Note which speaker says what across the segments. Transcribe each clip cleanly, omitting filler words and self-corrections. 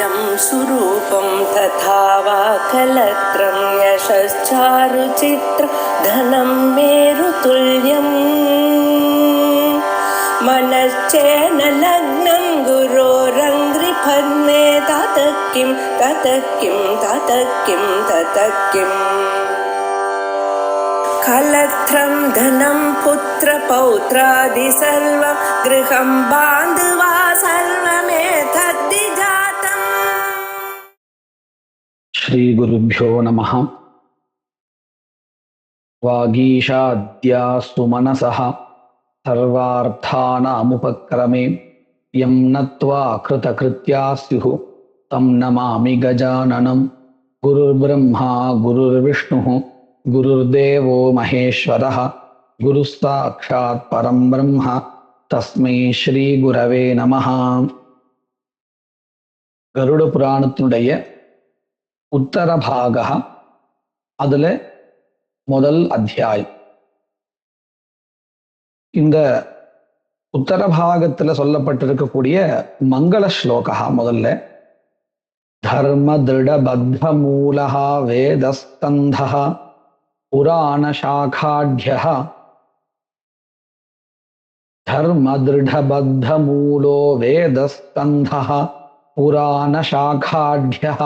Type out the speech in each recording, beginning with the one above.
Speaker 1: वेदं सुरूपं तथा वा कलत्रं यशश्चारुचित्र धनं मेरुतुल्यम् मनश्चेन लग्नं गुरोरङ्घ्रिफन्ने ततः किं कलत्रं धनं पुत्रपौत्रादि सर्वं गृहं बान्धवा सर्वमेतद्धि जातम्।
Speaker 2: श्री गुरुभ्यो नमः। वागीशाद्यास्तु मनसः सर्वार्थानामुपक्रमे यं नत्वा कृतकृत्या स्युः तं नमामि गजाननं। गुरुर्ब्रह्मा गुरुर्विष्णुः गुरुर्देवो महेश्वरः गुरुस्साक्षात् परं ब्रह्म तस्मै श्री गुरवे नमः। गरुड पुराणத்தினுடைய உத்தர பாகः அதுல முதல் அத்தியாயம். இந்த உத்தர பாகத்துல சொல்லப்பட்டிருக்கக்கூடிய மங்கள ஸ்லோகா முதல்ல தர்ம திருட பத்த மூலஹ வேதஸ்கந்தஹ புராண சாகாட்யஹ. தர்ம திருட பத்த மூலோ வேதஸ்கந்தஹ புராண சாகாட்யஹ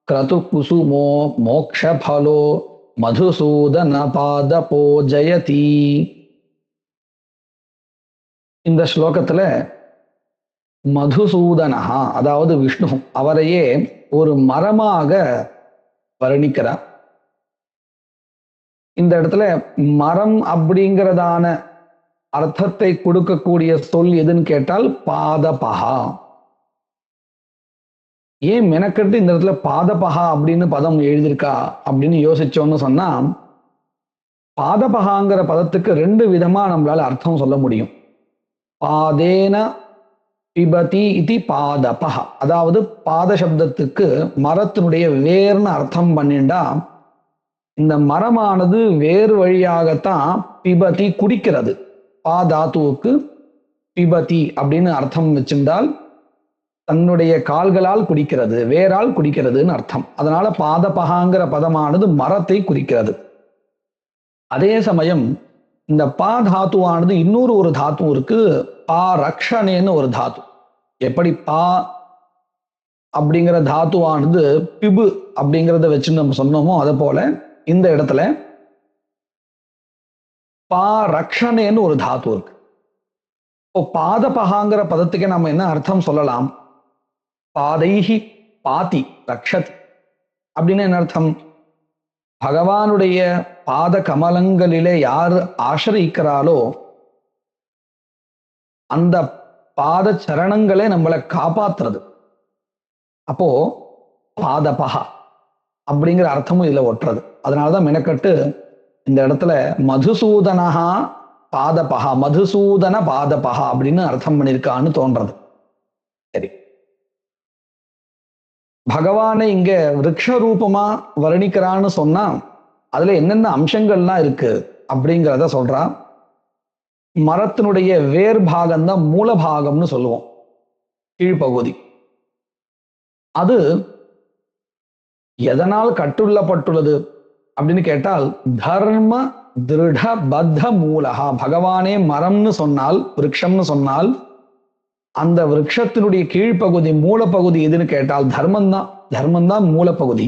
Speaker 2: क्रतु कुसुमो मोक्षफलो मधुसूदन पादपो जयति. இந்த ஸ்லோகத்துல மதுசூதனஹா அதாவது விஷ்ணு அவரையே ஒரு மரமாக வர்ணிக்கிறார். இந்த இடத்துல மரம் அப்படிங்கிறதான அர்த்தத்தை கொடுக்கக்கூடிய சொல் எதுன்னு கேட்டால் பாதபஹா. ஏன் மெனக்கட்டு இந்த இடத்துல பாதபஹா அப்படின்னு பதம் எழுதியிருக்கா அப்படின்னு யோசிச்சோம்னு சொன்னா, பாதபஹாங்கிற பதத்துக்கு ரெண்டு விதமா நம்மளால அர்த்தம் சொல்ல முடியும். பாதேன பிபதி இதி பாதபஹ, அதாவது பாத சப்தத்துக்கு மரத்தினுடைய வேர்னு அர்த்தம் பண்ணிண்டா இந்த மரமானது வேர் வழியாகத்தான் பிபதி குடிக்கிறது. பாதாத்துவுக்கு பிபதி அப்படின்னு அர்த்தம் வச்சிருந்தால் தன்னுடைய கால்களால் குடிக்கிறது, வேரால் குடிக்கிறதுன்னு அர்த்தம். அதனால பாதபகாங்கிற பதமானது மரத்தை குறிக்கிறது. அதே சமயம் இந்த பா தாத்துவானது இன்னொரு ஒரு தாத்து இருக்கு, பா ரக்ஷணேன்னு ஒரு தாத்து. எப்படி பா அப்படிங்கிற தாத்துவானது பிபு அப்படிங்கிறத வச்சு நம்ம சொன்னோமோ அதை போல இந்த இடத்துல பா ரக்ஷணேன்னு ஒரு தாத்து இருக்கு. இப்போ பாதபகாங்கிற பதத்துக்கு நம்ம என்ன அர்த்தம் சொல்லலாம்? பாதைஹி பாதி ரக்ஷதி அப்படின்னு என்ன அர்த்தம்? பகவானுடைய பாத கமலங்களிலே யார் ஆசிரியிக்கிறாளோ அந்த பாத சரணங்களே நம்மளை காப்பாத்துறது. அப்போ பாதபஹா அப்படிங்கிற அர்த்தமும் இதுல ஒட்டுறது. அதனாலதான் மெனக்கட்டு இந்த இடத்துல மதுசூதனஹா பாதபஹா, மதுசூதன பாதபஹா அப்படின்னு அர்த்தம் பண்ணியிருக்கான்னு தோன்றது. சரி, பகவானை இங்க விருட்ச ரூபமா வர்ணிக்கிறான்னு சொன்னா அதுல என்னென்ன அம்சங்கள்லாம் இருக்கு அப்படிங்கிறத சொல்றான். மரத்தினுடைய வேர் பாகம்தான் மூல பாகம்னு சொல்லுவோம், கீழ்ப்பகுதி. அது எதனால் கட்டுள்ளப்பட்டுள்ளது அப்படின்னு கேட்டால் தர்ம திருட பத்த மூலஹா. பகவானே மரம்னு சொன்னால், விருட்சம்னு சொன்னால், அந்த விருட்சத்தினுடைய கீழ்ப்பகுதி மூலப்பகுதி எதுன்னு கேட்டால் தர்மம்தான். தர்மம்தான் மூலப்பகுதி.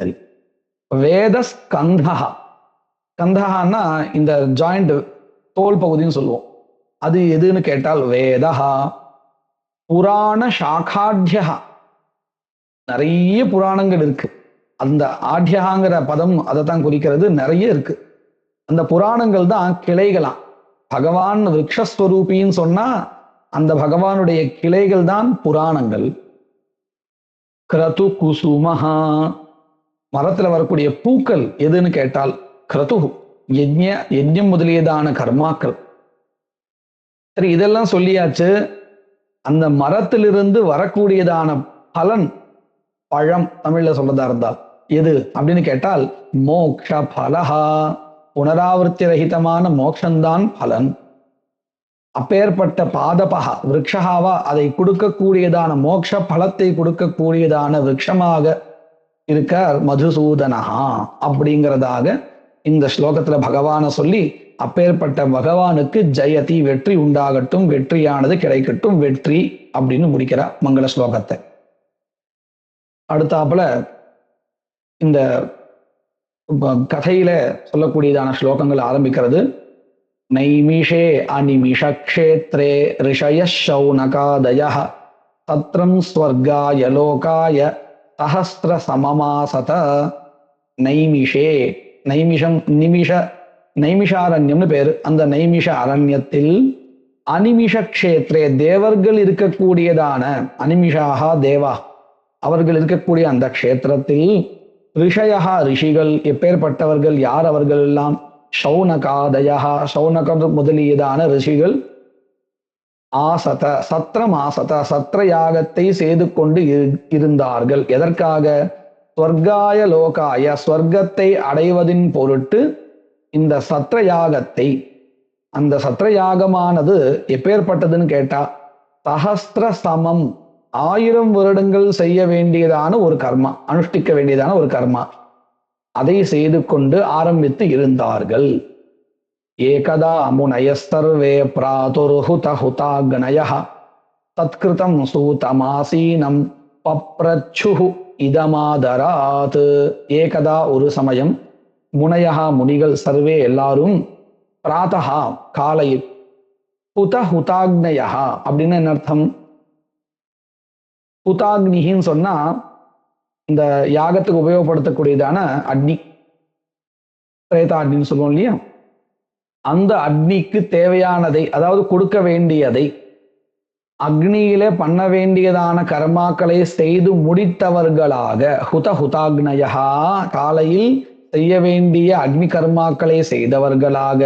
Speaker 2: சரி, வேத ஸ்கந்தஹா. ஸ்கந்தஹான்னா இந்த ஜாயிண்ட் தோல் பகுதின்னு சொல்லுவோம். அது எதுன்னு கேட்டால் வேதஹா. புராண சாகாட்யஹா, நிறைய புராணங்கள் இருக்கு. அந்த ஆட்யகாங்கிற பதம் அதை தான் குறிக்கிறது. நிறைய இருக்கு. அந்த புராணங்கள் தான் கிளைகளாம். பகவான் விருட்சஸ்வரூபின்னு சொன்னா அந்த பகவானுடைய கிளைகள் தான் புராணங்கள். கிரது குசுமஹா, மரத்துல வரக்கூடிய பூக்கள் எதுன்னு கேட்டால் கிரது, யஜ்ஞம் முதலியதான கர்மாக்கள். சரி, இதெல்லாம் சொல்லியாச்சு. அந்த மரத்திலிருந்து வரக்கூடியதான பலன், பழம் தமிழ்ல சொல்றதா இருந்தால் எது அப்படின்னு கேட்டால் மோக்ஷ பலஹா. புனராவர்த்தி ரஹிதமான மோட்சம்தான் பலன். அப்பேற்பட்ட பாதபகா விரக்ஷாவா அதை கொடுக்கக்கூடியதான மோட்ச பலத்தை கொடுக்கக்கூடியதான விரக்ஷமாக இருக்கார் மதுசூதனஹா அப்படிங்கிறதாக இந்த ஸ்லோகத்துல பகவானை சொல்லி அப்பேற்பட்ட பகவானுக்கு ஜெயதி வெற்றி உண்டாகட்டும், வெற்றியானது கிடைக்கட்டும், வெற்றி அப்படின்னு முடிக்கிறார் மங்கள ஸ்லோகத்தை. அடுத்தாப்புல இந்த கதையில சொல்லக்கூடியதான ஸ்லோகங்கள் ஆரம்பிக்கிறது. நைமிஷே அனிமிஷ க்ஷேத்ரே ரிஷய சௌனகாதயः தத்ரம் ஸ்வர்காய லோகாய சஹஸ்ர சமமாசத. நைமிஷே, நைமிஷம் நைமிஷாரண்யம்னு பேரு. அந்த நைமிஷ அரண்யத்தில் அனிமிஷ க்ஷேத்ரே தேவர்கள் இருக்கக்கூடியதான அனிமிஷாக தேவா அவர்கள் இருக்கக்கூடிய அந்த க்ஷேத்திரத்தில் ரிஷயா ரிஷிகள் எப்பேற்பட்டவர்கள், யார் அவர்கள் எல்லாம்? சௌனகாதயா சௌனகம் முதலியதான ரிஷிகள் ஆசத சத்திரம் ஆசத சத்திர யாகத்தை செய்து கொண்டு இருந்தார்கள். எதற்காக? ஸ்வர்காய லோகாய ஸ்வர்க்கத்தை அடைவதின் பொருட்டு இந்த சத்திர யாகத்தை, அந்த சத்திர யாகமானது எப்பேற்பட்டதுன்னு கேட்டா சஹஸ்ர சமம் 1000 வருடங்கள் செய்ய வேண்டியதான ஒரு கர்மா, அனுஷ்டிக்க வேண்டியதான ஒரு கர்மா, அதை செய்து கொண்டு ஆரம்பித்து இருந்தார்கள். ஏகதா முனயஸ்தர்வே பிராதுர்ஹுதஹுதாக்னயஹ தத்கிருதம் சூதமாசீனம் பப்ரச்சுஹு இதமாதராத். ஏகதா ஒரு சமயம், முனையா முனிகள், சர்வே எல்லாரும், பிராத்தஹா காலையில், ஹுதஹுதாக்னயா அப்படின்னு என்ன அர்த்தம்? ஹுதாக்னின்னு சொன்னா இந்த யாகத்துக்கு உபயோகப்படுத்தக்கூடியதான அக்னி, பிரேதா அக்னின்னு சொல்லுவோம் இல்லையா, அந்த அக்னிக்கு தேவையானதை, அதாவது கொடுக்க வேண்டியதை, அக்னியில பண்ண வேண்டியதான கர்மாக்களை செய்து முடித்தவர்களாக, ஹுதஹுதாக்னயா காலையில் செய்ய வேண்டிய அக்னி கர்மாக்களை செய்தவர்களாக,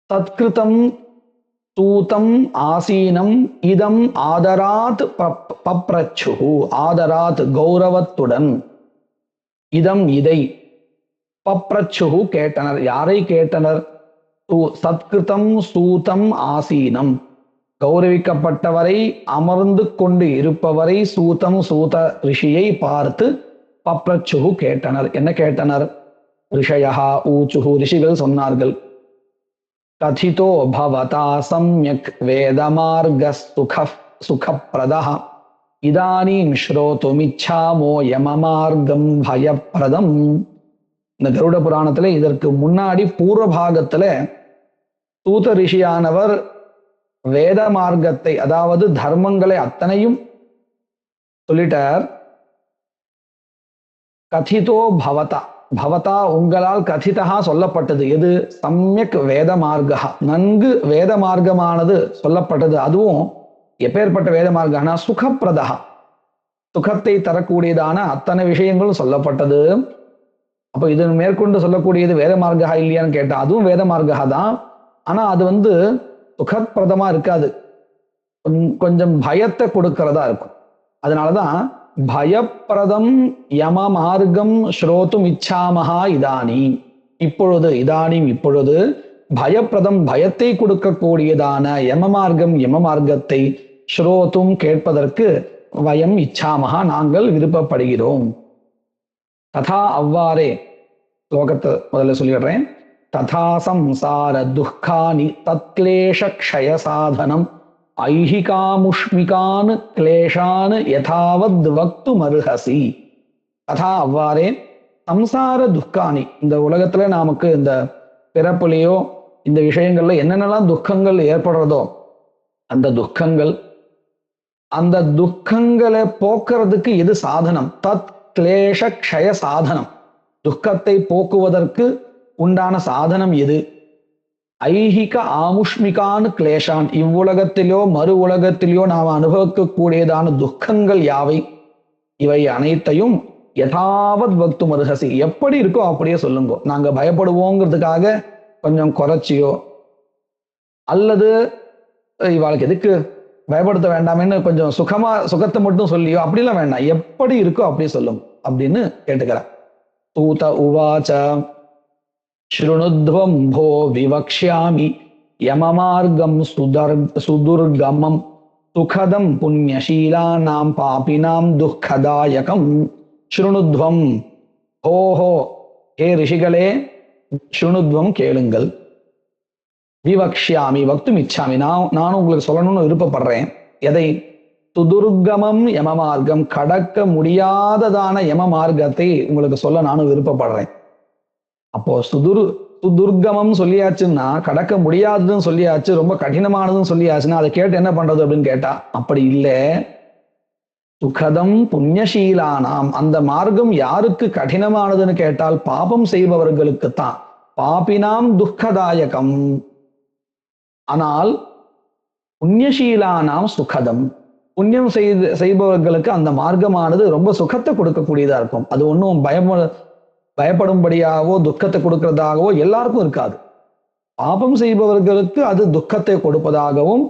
Speaker 2: தத்கிருதம் சூதம் ஆசீனம் இதம் ஆதராத் பப்ரச்சுஹு, ஆதராத் கௌரவத்துடன், இதம் இதை, பப்ரச்சுஹு கேட்டனர். யாரை கேட்டனர்? சத்கிருதம் சூதம் ஆசீனம், கௌரவிக்கப்பட்டவரை, அமர்ந்து கொண்டு இருப்பவரை, சூதம் சூத ரிஷியை பார்த்து பப்ரச்சுஹு கேட்டனர். என்ன கேட்டனர்? ரிஷயா ஊச்சுஹு ரிஷிகள் சொன்னார்கள், கதிதோ பவதா சம்யக் வேதமார்க சுகப்பிரதஹ இதானீம் ஸ்ரோதுமிச்சாமோ யமமார்க்கம் பயப்பிரதம். இந்த கருட புராணத்துல இதற்கு முன்னாடி பூர்வ பாகத்துல சூத ரிஷியானவர் வேத மார்க்கத்தை, அதாவது தர்மங்களை அத்தனையும் சொல்லிட்டார். கதிதோ பவதா, பவதா உங்களால் கதிதா சொல்லப்பட்டது. எது? சம்யக் வேத மார்க்கா, நன்கு வேத மார்க்கமானது சொல்லப்பட்டது. அதுவும் எப்பேற்பட்ட வேத மார்க்கம்னா சுகப்பிரதா, சுகத்தை தரக்கூடியதான அத்தனை விஷயங்களும் சொல்லப்பட்டது. அப்போ இது மேற்கொண்டு சொல்லக்கூடியது வேத மார்க்கா இல்லையான்னு கேட்டா அதுவும் வேத மார்க்கா தான். ஆனா அது சுகப்பிரதமா இருக்காது, கொஞ்சம் பயத்தை கொடுக்கிறதா இருக்கும். அதனாலதான் பயப்பிரதம் யம மார்க்கம் ஸ்ரோத்தும் இச்சாமஹா இதானி, இப்பொழுது, இதானிம் இப்பொழுது, பயப்பிரதம் பயத்தை கொடுக்கக்கூடியதான யம மார்க்கத்தை ஸ்ரோத்தும் கேட்பதற்கு வயம் இச்சாமஹா நாங்கள் விருப்பப்படுகிறோம். ததா அவ்வாறே, ஸ்லோகத்தை முதல்ல சொல்லிடுறேன். ததா சம்சார துக்கானி தத்க்லேஷ க்ஷய சாதனம் ஐஹிகாமுஷ்மிகான் கிளேஷான் யதாவத் வக்து மருஹசி. ததா அவ்வாறே சம்சார துக்கானி, இந்த உலகத்துல நமக்கு இந்த பிறப்புலையோ இந்த விஷயங்கள்ல என்னென்னலாம் துக்கங்கள் ஏற்படுறதோ அந்த துக்கங்களை போக்குறதுக்கு எது சாதனம்? தத் கிளேஷ க்ஷய சாதனம், துக்கத்தை போக்குவதற்கு உண்டான சாதனம் எது? ஐஹிக ஆமுஷ்மிகான் கிளேஷான், இவ்வுலகத்திலோ மறு உலகத்திலோ நாம் அனுபவிக்கக்கூடியதான துக்கங்கள் யாவை? இவை அனைத்தையும் யதாவத் பக்து மருகசி, எப்படி இருக்கோ அப்படியே சொல்லுங்க. நாங்க பயப்படுவோங்கிறதுக்காக கொஞ்சம் குறைச்சியோ அல்லது இவாளுக்கு எதுக்கு பயப்படுத்த வேண்டாமேன்னு கொஞ்சம் சுகத்தை மட்டும் சொல்லியோ அப்படிலாம் வேண்டாம், எப்படி இருக்கோ அப்படியே சொல்லும் அப்படின்னு கேட்டுக்கிறார். தூத உவாச்ச ஸ்ருணுத்வம் போ விவக்ஷ்யாமி யமமார்க்கம் சுதுர்கமம் சுகதம் புண்ணியசீலானாம் பாபினாம் துக்கதாயகம் ஸ்ருணுத்வம். ஓஹோ, ஹே ரிஷிகளே, ஸ்ருணுத்வம் கேளுங்கள். விவக்ஷ்யாமி வக்தும் இச்சாமி, நானும் உங்களுக்கு சொல்லணும்னு விருப்பப்படுறேன். எதை? சுதுர்கமம் யம மார்க்கம், கடக்க முடியாததான யம மார்க்கத்தை உங்களுக்கு சொல்ல நானும் விருப்பப்படுறேன். அப்போ சுதுர்கமம் சொல்லியாச்சுன்னா கடக்க முடியாததுன்னு சொல்லியாச்சு, ரொம்ப கடினமானதுன்னு சொல்லியாச்சுன்னா அதை கேட்டு என்ன பண்றது அப்படின்னு கேட்டா, அப்படி இல்லை. சுகதம் புண்ணியசீலானாம், அந்த மார்க்கம் யாருக்கு கடினமானதுன்னு கேட்டால் பாபம் செய்பவர்களுக்குத்தான். பாபினாம் துக்கதாயகம், ஆனால் புண்ணியசீலானாம் சுகதம், புண்ணியம் செய்பவர்களுக்கு அந்த மார்க்கமானது ரொம்ப சுகத்தை கொடுக்கக்கூடியதா இருக்கும். அது ஒன்றும் பயப்படும்படியாகவோ துக்கத்தை கொடுக்கிறதாகவோ எல்லாருக்கும் இருக்காது. பாபம் செய்பவர்களுக்கு அது துக்கத்தை கொடுப்பதாகவும்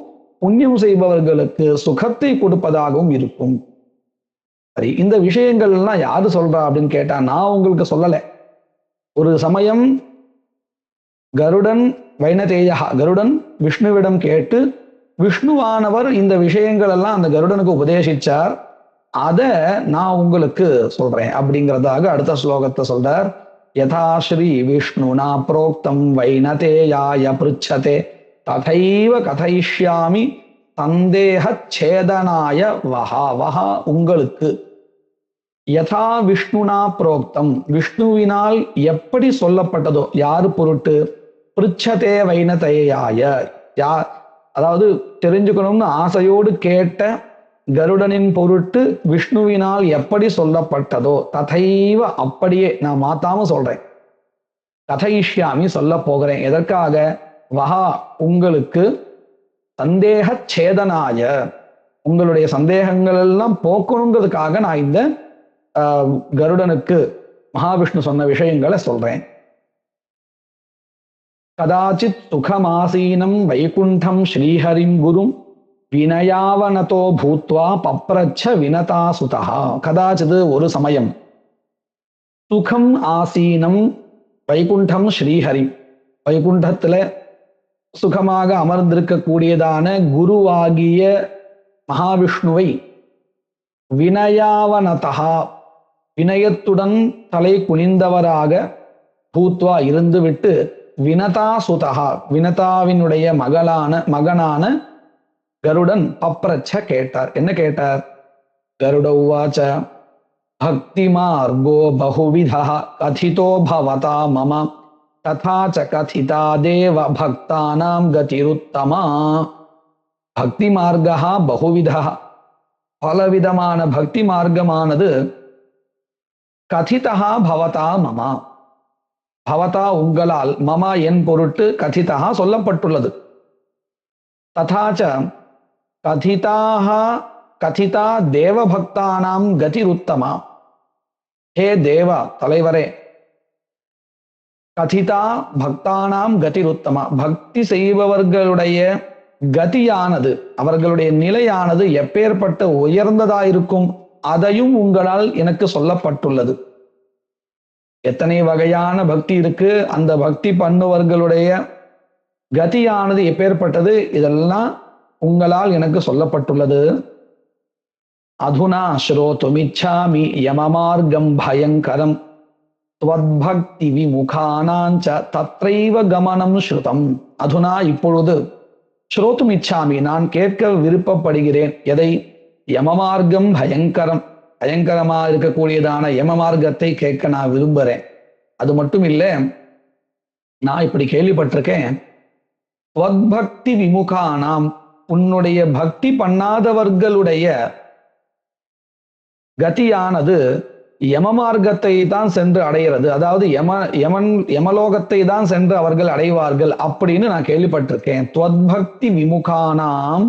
Speaker 2: புண்ணியம் செய்பவர்களுக்கு சுகத்தை கொடுப்பதாகவும் இருக்கும். சரி, இந்த விஷயங்கள்லாம் யாரு சொல்றா அப்படின்னு கேட்டா நான் உங்களுக்கு சொல்லலை. ஒரு சமயம் கருடன் வைனதேயா, கருடன் விஷ்ணுவிடம் கேட்டு விஷ்ணுவானவர் இந்த விஷயங்கள் எல்லாம் அந்த கருடனுக்கு உபதேசிச்சார். அதை நான் உங்களுக்கு சொல்றேன் அப்படிங்கிறதாக அடுத்த ஸ்லோகத்தை சொல்றார். யதாஸ்ரீ விஷ்ணுனா புரோக்தம் வைனதேயாய பிருச்சதே ததைவ கதைஷ்யாமி சந்தேக சேதனாய வஹா. வஹா உங்களுக்கு, யதா விஷ்ணுனா புரோக்தம், விஷ்ணுவினால் எப்படி சொல்லப்பட்டதோ, யாரு பொருட்டு? பிருச்சதே வைனதேயாய, அதாவது தெரிஞ்சுக்கணும்னு ஆசையோடு கேட்ட கருடனின் பொருட்டு விஷ்ணுவினால் எப்படி சொல்லப்பட்டதோ ததைவ, அப்படியே நான் மாத்தாம சொல்றேன். கதைஷ்யாமி, சொல்ல போகிறேன். எதற்காக? வஹா உங்களுக்கு, சந்தேக சேதனாய, உங்களுடைய சந்தேகங்கள் எல்லாம் போக்கணுங்கிறதுக்காக நான் இந்த கருடனுக்கு மகாவிஷ்ணு சொன்ன விஷயங்களை சொல்றேன். கதாச்சித் சுகமாசீனம் வைகுண்டம் ஸ்ரீஹரிம் குரும் வினயாவனதோ பூத்வா பப்ரச்ச வினதாசுதா. கதாச்சித், ஒரு சமயம், சுகம் ஆசீனம் வைகுண்டம் ஸ்ரீஹரி, வைகுண்டத்துல சுகமாக அமர்ந்திருக்கக்கூடியதான குருவாகிய மகாவிஷ்ணுவை வினயாவனதா, வினயத்துடன் தலை குனிந்தவராக, பூத்வா இருந்துவிட்டு, வினதாசுதா, வினதாவினுடைய மகனான கருடன் பப்ரச்ச கேட்டார். என்ன கேட்டார்? கருட உவாச்ச பக்தி மார்கோ பகுவிதா கதிதோ பவதா மம ததா ச கதிதா தேவ பக்தானாம் கதிருத்தமா. பக்தி மார்கா பகுவிதா, பலவிதமான பக்தி மார்க்கமானது, கதிதா பவதா மம, பவதா உங்களால், மம என் பொருட்டு, கதிதா சொல்லப்பட்டுள்ளது, ததாச்ச கதிதா தேவபக்தானாம் கதிருத்தமா. ஹே தேவ தலைவரே, கதிதா பக்தானாம் கதிருத்தமா, பக்தி செய்பவர்களுடைய கதியானது, அவர்களுடைய நிலையானது எப்பேற்பட்ட உயர்ந்ததாயிருக்கும், அதையும் உங்களால் எனக்கு சொல்லப்பட்டுள்ளது. எத்தனை வகையான பக்தி இருக்கு, அந்த பக்தி பண்ணுவர்களுடைய கதியானது எப்பேற்பட்டது, இதெல்லாம் உங்களால் எனக்கு சொல்லப்பட்டுள்ளது. அதுனா ஸ்ரோதுமிச்சாமி யமமார்க்கம் பயங்கரம் த்வத்பக்தி விமுகானாஞ்ச தத்ரைவ கமனம் ஸ்ருதம். அதுனா இப்பொழுது, ஸ்ரோதுமிச்சாமி நான் கேட்க விருப்பப்படுகிறேன். எதை? யமமார்க்கம் பயங்கரம், பயங்கரமா இருக்கக்கூடியதான யம மார்க்கத்தை கேட்க நான் விரும்புறேன். அது மட்டும் இல்லை, நான் இப்படி கேள்விப்பட்டிருக்கேன், பக்தி விமுகானாம், உன்னுடைய பக்தி பண்ணாதவர்களுடைய கதியானது யம மார்க்கத்தை தான் சென்று அடைகிறது. அதாவது யமலோகத்தை தான் சென்று அவர்கள் அடைவார்கள் அப்படின்னு நான் கேள்விப்பட்டிருக்கேன். பக்தி விமுகானாம்,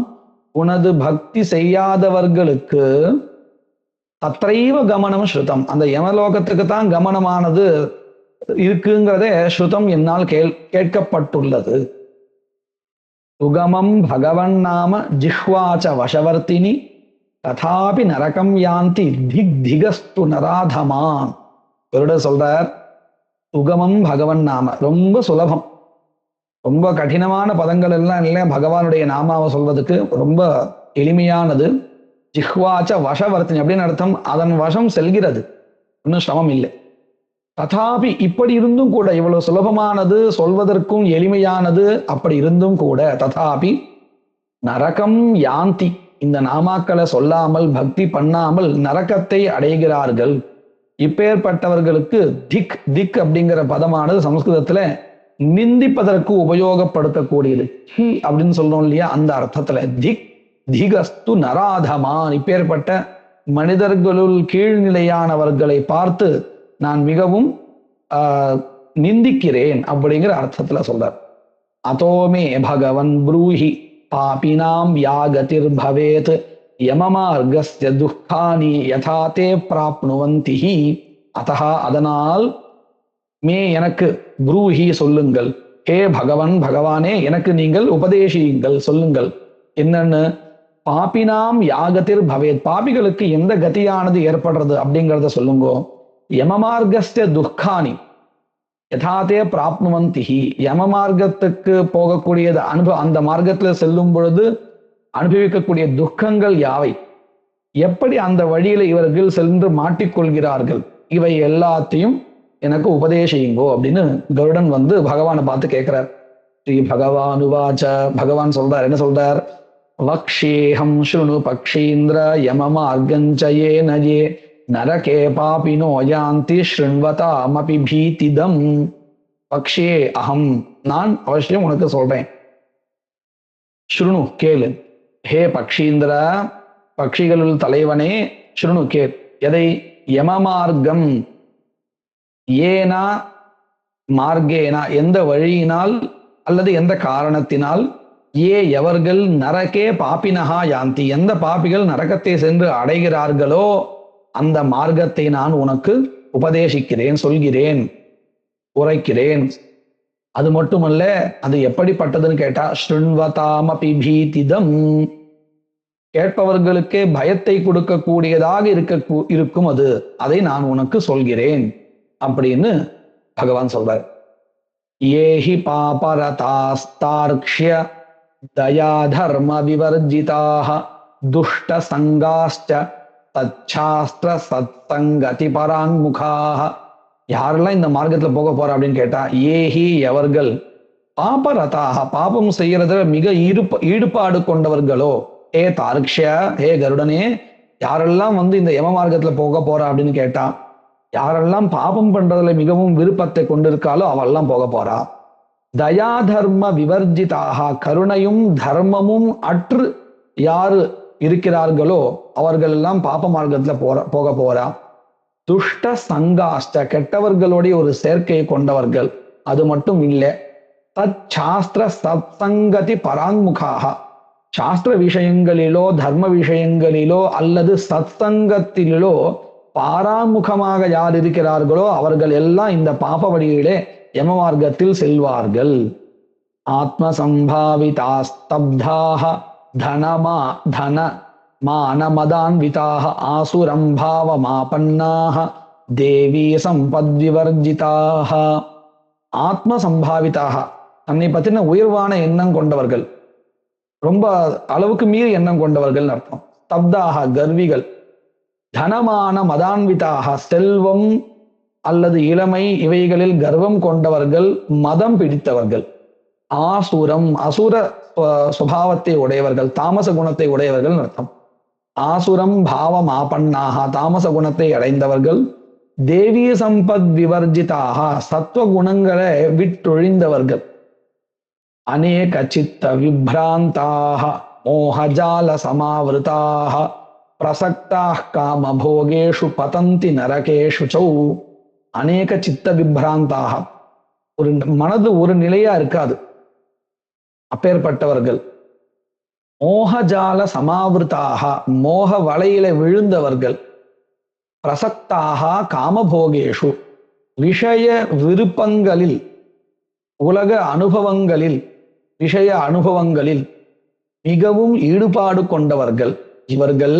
Speaker 2: உனது பக்தி செய்யாதவர்களுக்கு தத்ரைவ கமனம் ஸ்ருதம், அந்த யமலோகத்துக்கு தான் கமனமானது இருக்குங்கிறதே ஸ்ருதம் என்னால் கேட்கப்பட்டுள்ளது. சுகமம் பகவன் நாம ஜிஹ்வாச்ச வசவர்த்தினி ததாபி நரகம் யாந்தி திகஸ்து நராதமான். இவருடைய சொல்றார், சுகமம் பகவன் நாம, ரொம்ப சுலபம், ரொம்ப கடினமான பதங்கள் எல்லாம் இல்லை, பகவானுடைய நாமாவை சொல்வதற்கு ரொம்ப எளிமையானது. ஜிஹ்வாச்ச வசவர்த்தினி அப்படின்னு அர்த்தம், அதன் வசம் செல்கிறது, ஒன்றும் சிரமம் இல்லை. ததாபி இப்படி இருந்தும் கூட, இவ்வளவு சுலபமானது, சொல்வதற்கும் எளிமையானது, அப்படி இருந்தும் கூட ததாபி நரகம் யாந்தி, இந்த நாமாக்களை சொல்லாமல் பக்தி பண்ணாமல் நரகத்தை அடைகிறார்கள். இப்பேற்பட்டவர்களுக்கு திக், திக் அப்படிங்கிற பதமானது சமஸ்கிருதத்துல நிந்திப்பதற்கு உபயோகப்படுத்தக்கூடியது. ஹி அப்படின்னு சொல்றோம் இல்லையா, அந்த அர்த்தத்துல திக் திகஸ்து நராதமான், இப்பேற்பட்ட மனிதர்களுள் கீழ்நிலையானவர்களை பார்த்து நான் மிகவும் நிந்திக்கிறேன் அப்படிங்கிற அர்த்தத்துல சொல்றார். அதோமே பகவன் ப்ரூஹி பாபினாம் யாகதிர் பவேத் யமமார்கஸ்ய துக்கானி யதா தே பிராப்னுவந்தி. அதஹா அதனால், மே எனக்கு, ப்ரூஹி சொல்லுங்கள், ஹே பகவன் பகவானே எனக்கு நீங்கள் உபதேசியுங்கள், சொல்லுங்கள். என்னன்னு, பாபினாம் யாகதிர் பவேத், பாபிகளுக்கு எந்த கதியானது ஏற்படுறது அப்படிங்கிறத சொல்லுங்கோ. யமமார்கஸ்ய துக்கானி யதாதே பிராப்னுவந்தி, யம மார்க்கத்துக்கு போகக்கூடியது அந்த மார்க்கத்துல செல்லும் பொழுது அனுபவிக்கக்கூடிய துக்கங்கள் யாவை, எப்படி அந்த வழியில இவர்கள் சென்று மாட்டிக்கொள்கிறார்கள், இவை எல்லாத்தையும் எனக்கு உபதேசியுங்கோ அப்படின்னு கருடன் பகவானை பார்த்து கேட்கிறார். ஸ்ரீ பகவானுவாச்ச, பகவான் சொல்றார், என்ன சொல்றார், வக்ஷேஹம் ஸ்ருணு பக்ஷீந்திர யமமார்கஞ்சயே நயே நரகே பாபினோ யாந்தி ஸ்ருண்வதாமபி பீதிதம். பக்ஷே அகம், நான் அவசியம் உனக்கு சொல்றேன். ஸ்ருணு கேளு, ஹே பக்ஷீந்திர, பக்ஷிகளுள் தலைவனே, ஸ்ருணு கேள். எதை, யமமார்க்கம், ஏனா மார்க்கேனா எந்த வழியினால் அல்லது எந்த காரணத்தினால், ஏ எவர்கள், நரகே பாபினஹா யாந்தி எந்த பாபிகள் நரகத்தை சென்று அடைகிறார்களோ அந்த மார்க்கத்தை நான் உனக்கு உபதேசிக்கிறேன், சொல்கிறேன், உரைக்கிறேன். அது மட்டுமல்ல, அது எப்படிப்பட்டதுன்னு கேட்டா, ஸ்ருண்வதாமபி பீதிதம், கேட்பவர்களுக்கே பயத்தை கொடுக்கக்கூடியதாக இருக்கும் அது, அதை நான் உனக்கு சொல்கிறேன் அப்படின்னு பகவான் சொல்றார். ஏஹி பாபரதாஸ்தார்க்ஷ்ய தயா தர்ம விவர்ஜிதாக துஷ்ட சங்காஸ்ச தச்சாஸ்திர சத்சங்கதி பராங்முகாக. யாரெல்லாம் இந்த மார்க்கத்துல போக போற அப்படின்னு கேட்டா, ஏஹி எவர்கள், பாபரதாக பாபம் செய்யறதுல மிக ஈடுபாடு கொண்டவர்களோ, ஏ தார்க்ஷ்ய, ஹே கருடனே, யாரெல்லாம் இந்த யம மார்க்கத்துல போக போற அப்படின்னு கேட்டா, யாரெல்லாம் பாபம் பண்றதுல மிகவும் விருப்பத்தை கொண்டிருக்காளோ அவெல்லாம் போக போறா. தயா தர்ம விவர்ஜிதாக, கருணையும் தர்மமும் அற்று யாரு இருக்கிறார்களோ அவர்கள் எல்லாம் பாப மார்க்கத்துல போக போறா. துஷ்ட சங்காஷ்ட, கெட்டவர்களுடைய ஒரு சேர்க்கையை கொண்டவர்கள். அது மட்டும் இல்லை, தச்சாஸ்திர சத்சங்கதி பராங்முகாக, சாஸ்திர விஷயங்களிலோ தர்ம விஷயங்களிலோ அல்லது சத்சங்கத்திலோ பாராமுகமாக யார் இருக்கிறார்களோ அவர்கள் எல்லாம் இந்த பாப வழியிலே யம மார்க்கத்தில் செல்வார்கள். ஆத்ம சம்பாவிதாஸ்தப்தாக தன மானமதான்விதாக ஆசுரம் பாவமாபன்னாக தேவி சம்பத்விவர்ஜிதாக. ஆத்ம சம்பாவிதாக, தன்னை பற்றின உயர்வான எண்ணம் கொண்டவர்கள், ரொம்ப அளவுக்கு மீறி எண்ணம் கொண்டவர்கள் அர்த்தம். ஸ்தப்தாக, கர்விகள். தனமான மதான்விதாக, செல்வம் அல்லது இளமை இவைகளில் கர்வம் கொண்டவர்கள், மதம் பிடித்தவர்கள். ஆசுரம், அசுர சுபாவத்தை உடையவர்கள், தாமச குணத்தை உடையவர்கள் அர்த்தம். ஆசுரம் பாவம் ஆபன்னாக, தாமச குணத்தை அடைந்தவர்கள். தேவி சம்பத் விவர்ஜிதாக, சத்துவ குணங்களை விட்டொழிந்தவர்கள். அநேக சித்த விப்ராந்தாக மோகஜால சமாவிருதாக பிரசக்தாக காம போகேஷு பதந்தி நரகேஷு சௌ. அநேக சித்த விப்ராந்தாக, ஒரு மனது ஒரு நிலையா இருக்காது, அப்பேற்பட்டவர்கள். மோகஜால சமாவிருத்தாக, மோக வலையில விழுந்தவர்கள். பிரசக்தாக காமபோகேஷு, விஷய விருப்பங்களில், உலக அனுபவங்களில், விஷய அனுபவங்களில் மிகவும் ஈடுபாடு கொண்டவர்கள். இவர்கள்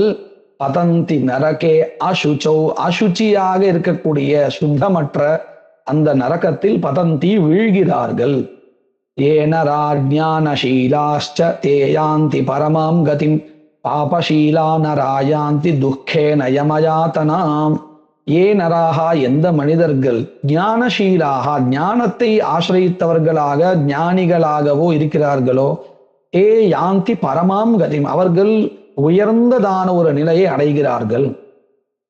Speaker 2: பதந்தி நரகே அசுச்சௌ, அசுச்சியாக இருக்கக்கூடிய சுத்தமற்ற அந்த நரகத்தில் பதந்தி வீழ்கிறார்கள். ஏன ராஜ்ஞானசீலாश्च தே யாந்தி பரமாம் கதிம் பாபசீலா நராயாந்தி துக்கேன யமயாதனாம். ஏ நராகா, எந்த மனிதர்கள் ஞானசீலாக ஞானத்தை ஆசிரியத்தவர்களாக ஞானிகளாகவோ இருக்கிறார்களோ, ஏ யாந்தி பரமாம் கதிம் அவர்கள் உயர்ந்ததான ஒரு நிலையை அடைகிறார்கள்.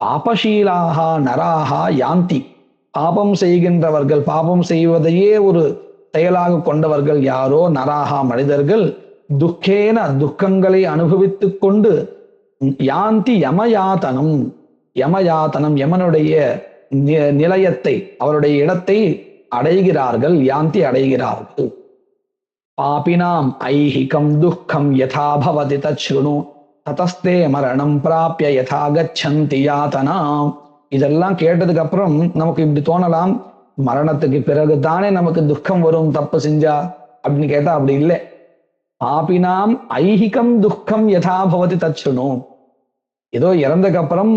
Speaker 2: பாபசீலாக நராகா யாந்தி, பாபம் செய்கின்றவர்கள், பாபம் செய்வதையே ஒரு செயலாக கொண்டவர்கள் யாரோ, நராகா மனிதர்கள், துக்கேன துக்கங்களை அனுபவித்துக் கொண்டு, யாந்தி யமயாதனம், யமயாதனம் யமனுடைய நிலையத்தை, அவருடைய இடத்தை அடைகிறார்கள், யாந்தி அடைகிறார்கள். பாபினாம் ஐஹிகம் துக்கம் யதா பவதி தச்ருணு ததஸ்தே மரணம் பிராப்ய யதா கச்சந்தி யாதனாம். இதெல்லாம் கேட்டதுக்கு அப்புறம் நமக்கு இப்படி தோணலாம், மரணத்துக்கு பிறகு தானே நமக்கு துக்கம் வரும் தப்பு செஞ்சா அப்படின்னு கேட்டா அப்படி இல்லை. பாபினாம் ஐஹிகம் துக்கம் யதா பவதி தச்ருணு, ஏதோ இறந்ததுக்கு அப்புறம்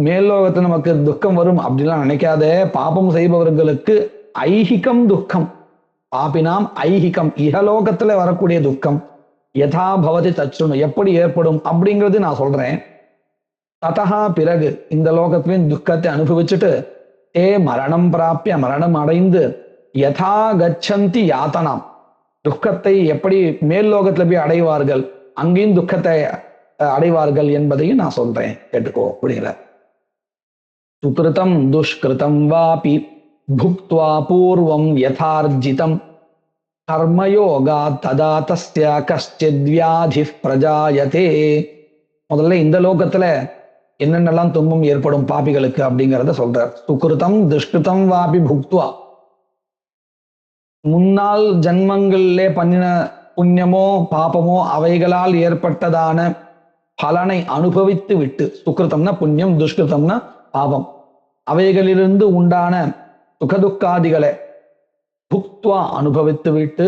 Speaker 2: மேல்லோகத்துல நமக்கு துக்கம் வரும் அப்படிலாம் நினைக்காத. பாபம் செய்பவர்களுக்கு ஐஹிகம் துக்கம், பாபினாம் ஐஹிகம் இகலோகத்துல வரக்கூடிய துக்கம், யதா பவதி தச்ருணு எப்படி ஏற்படும் அப்படிங்கிறது நான் சொல்றேன். ததா பிறகு இந்த லோகத்திலையும் துக்கத்தை அனுபவிச்சுட்டு, ஏ மரணம் பிராப்பிய மரணம் அடைந்து, யதா கச்சந்தி யாத்தனாம் துக்கத்தை எப்படி மேல் லோகத்துல போய் அடைவார்கள், அங்கேயும் துக்கத்தை அடைவார்கள் என்பதையும் நான் சொல்றேன், கேட்டுக்கோ அப்படிங்கிற. சுகிருதம் துஷ்கிருதம் வாபி புக்த்வா பூர்வம் யதார்ஜிதம் கர்மயோகா ததா தஸ்ய கஷ்டித் வியாதி பிரஜாயதே. முதல்ல இந்த லோகத்துல என்னென்னலாம் துன்பம் ஏற்படும் பாபிகளுக்கு அப்படிங்கிறத சொல்றார். சுகிருதம் துஷ்கிருதம் வாபி புக்த்வா, முன்னாள் ஜன்மங்களிலே பண்ணின புண்ணியமோ பாபமோ அவைகளால் ஏற்பட்டதான பலனை அனுபவித்து விட்டு, சுகிருதம்னா புண்ணியம், துஷ்கிருதம்னா பாபம், அவைகளிலிருந்து உண்டான சுகதுக்காதிகளை புக்த்வா அனுபவித்து விட்டு,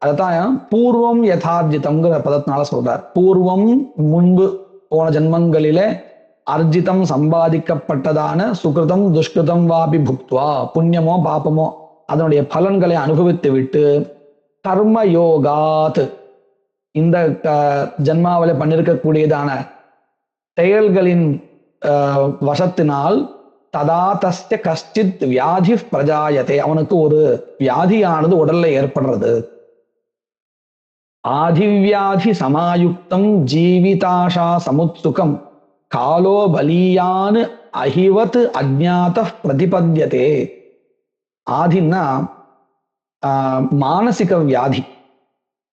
Speaker 2: அதைத்தான் பூர்வம் யதார்ஜிதம்ங்கிற பதத்தினால சொல்றார். பூர்வம் முன்பு போன ஜன்மங்களிலே அர்ஜிதம் சம்பாதிக்கப்பட்டதான சுகிருதம் துஷ்கிருதம் வாபி புக்த்வா, புண்ணியமோ பாபமோ அதனுடைய பலன்களை அனுபவித்து விட்டு, கர்ம யோகாத் இந்த ஜன்மாவில பண்ணிருக்கக்கூடியதான செயல்களின் வசத்தினால், ததா தஸ்ய கஷ்டித் வியாதி பிரஜாயத்தை அவனுக்கு ஒரு வியாதியானது உடல்ல ஏற்படுறது. ஆதிவியாதி சமாயுக்தம் ஜீவிதாஷா சமுத்சுகம் காலோ பலியான் அஹிவத் அஜ்ஞாத பிரதிபத்யதே. ஆதின்னா மானசிக வியாதி,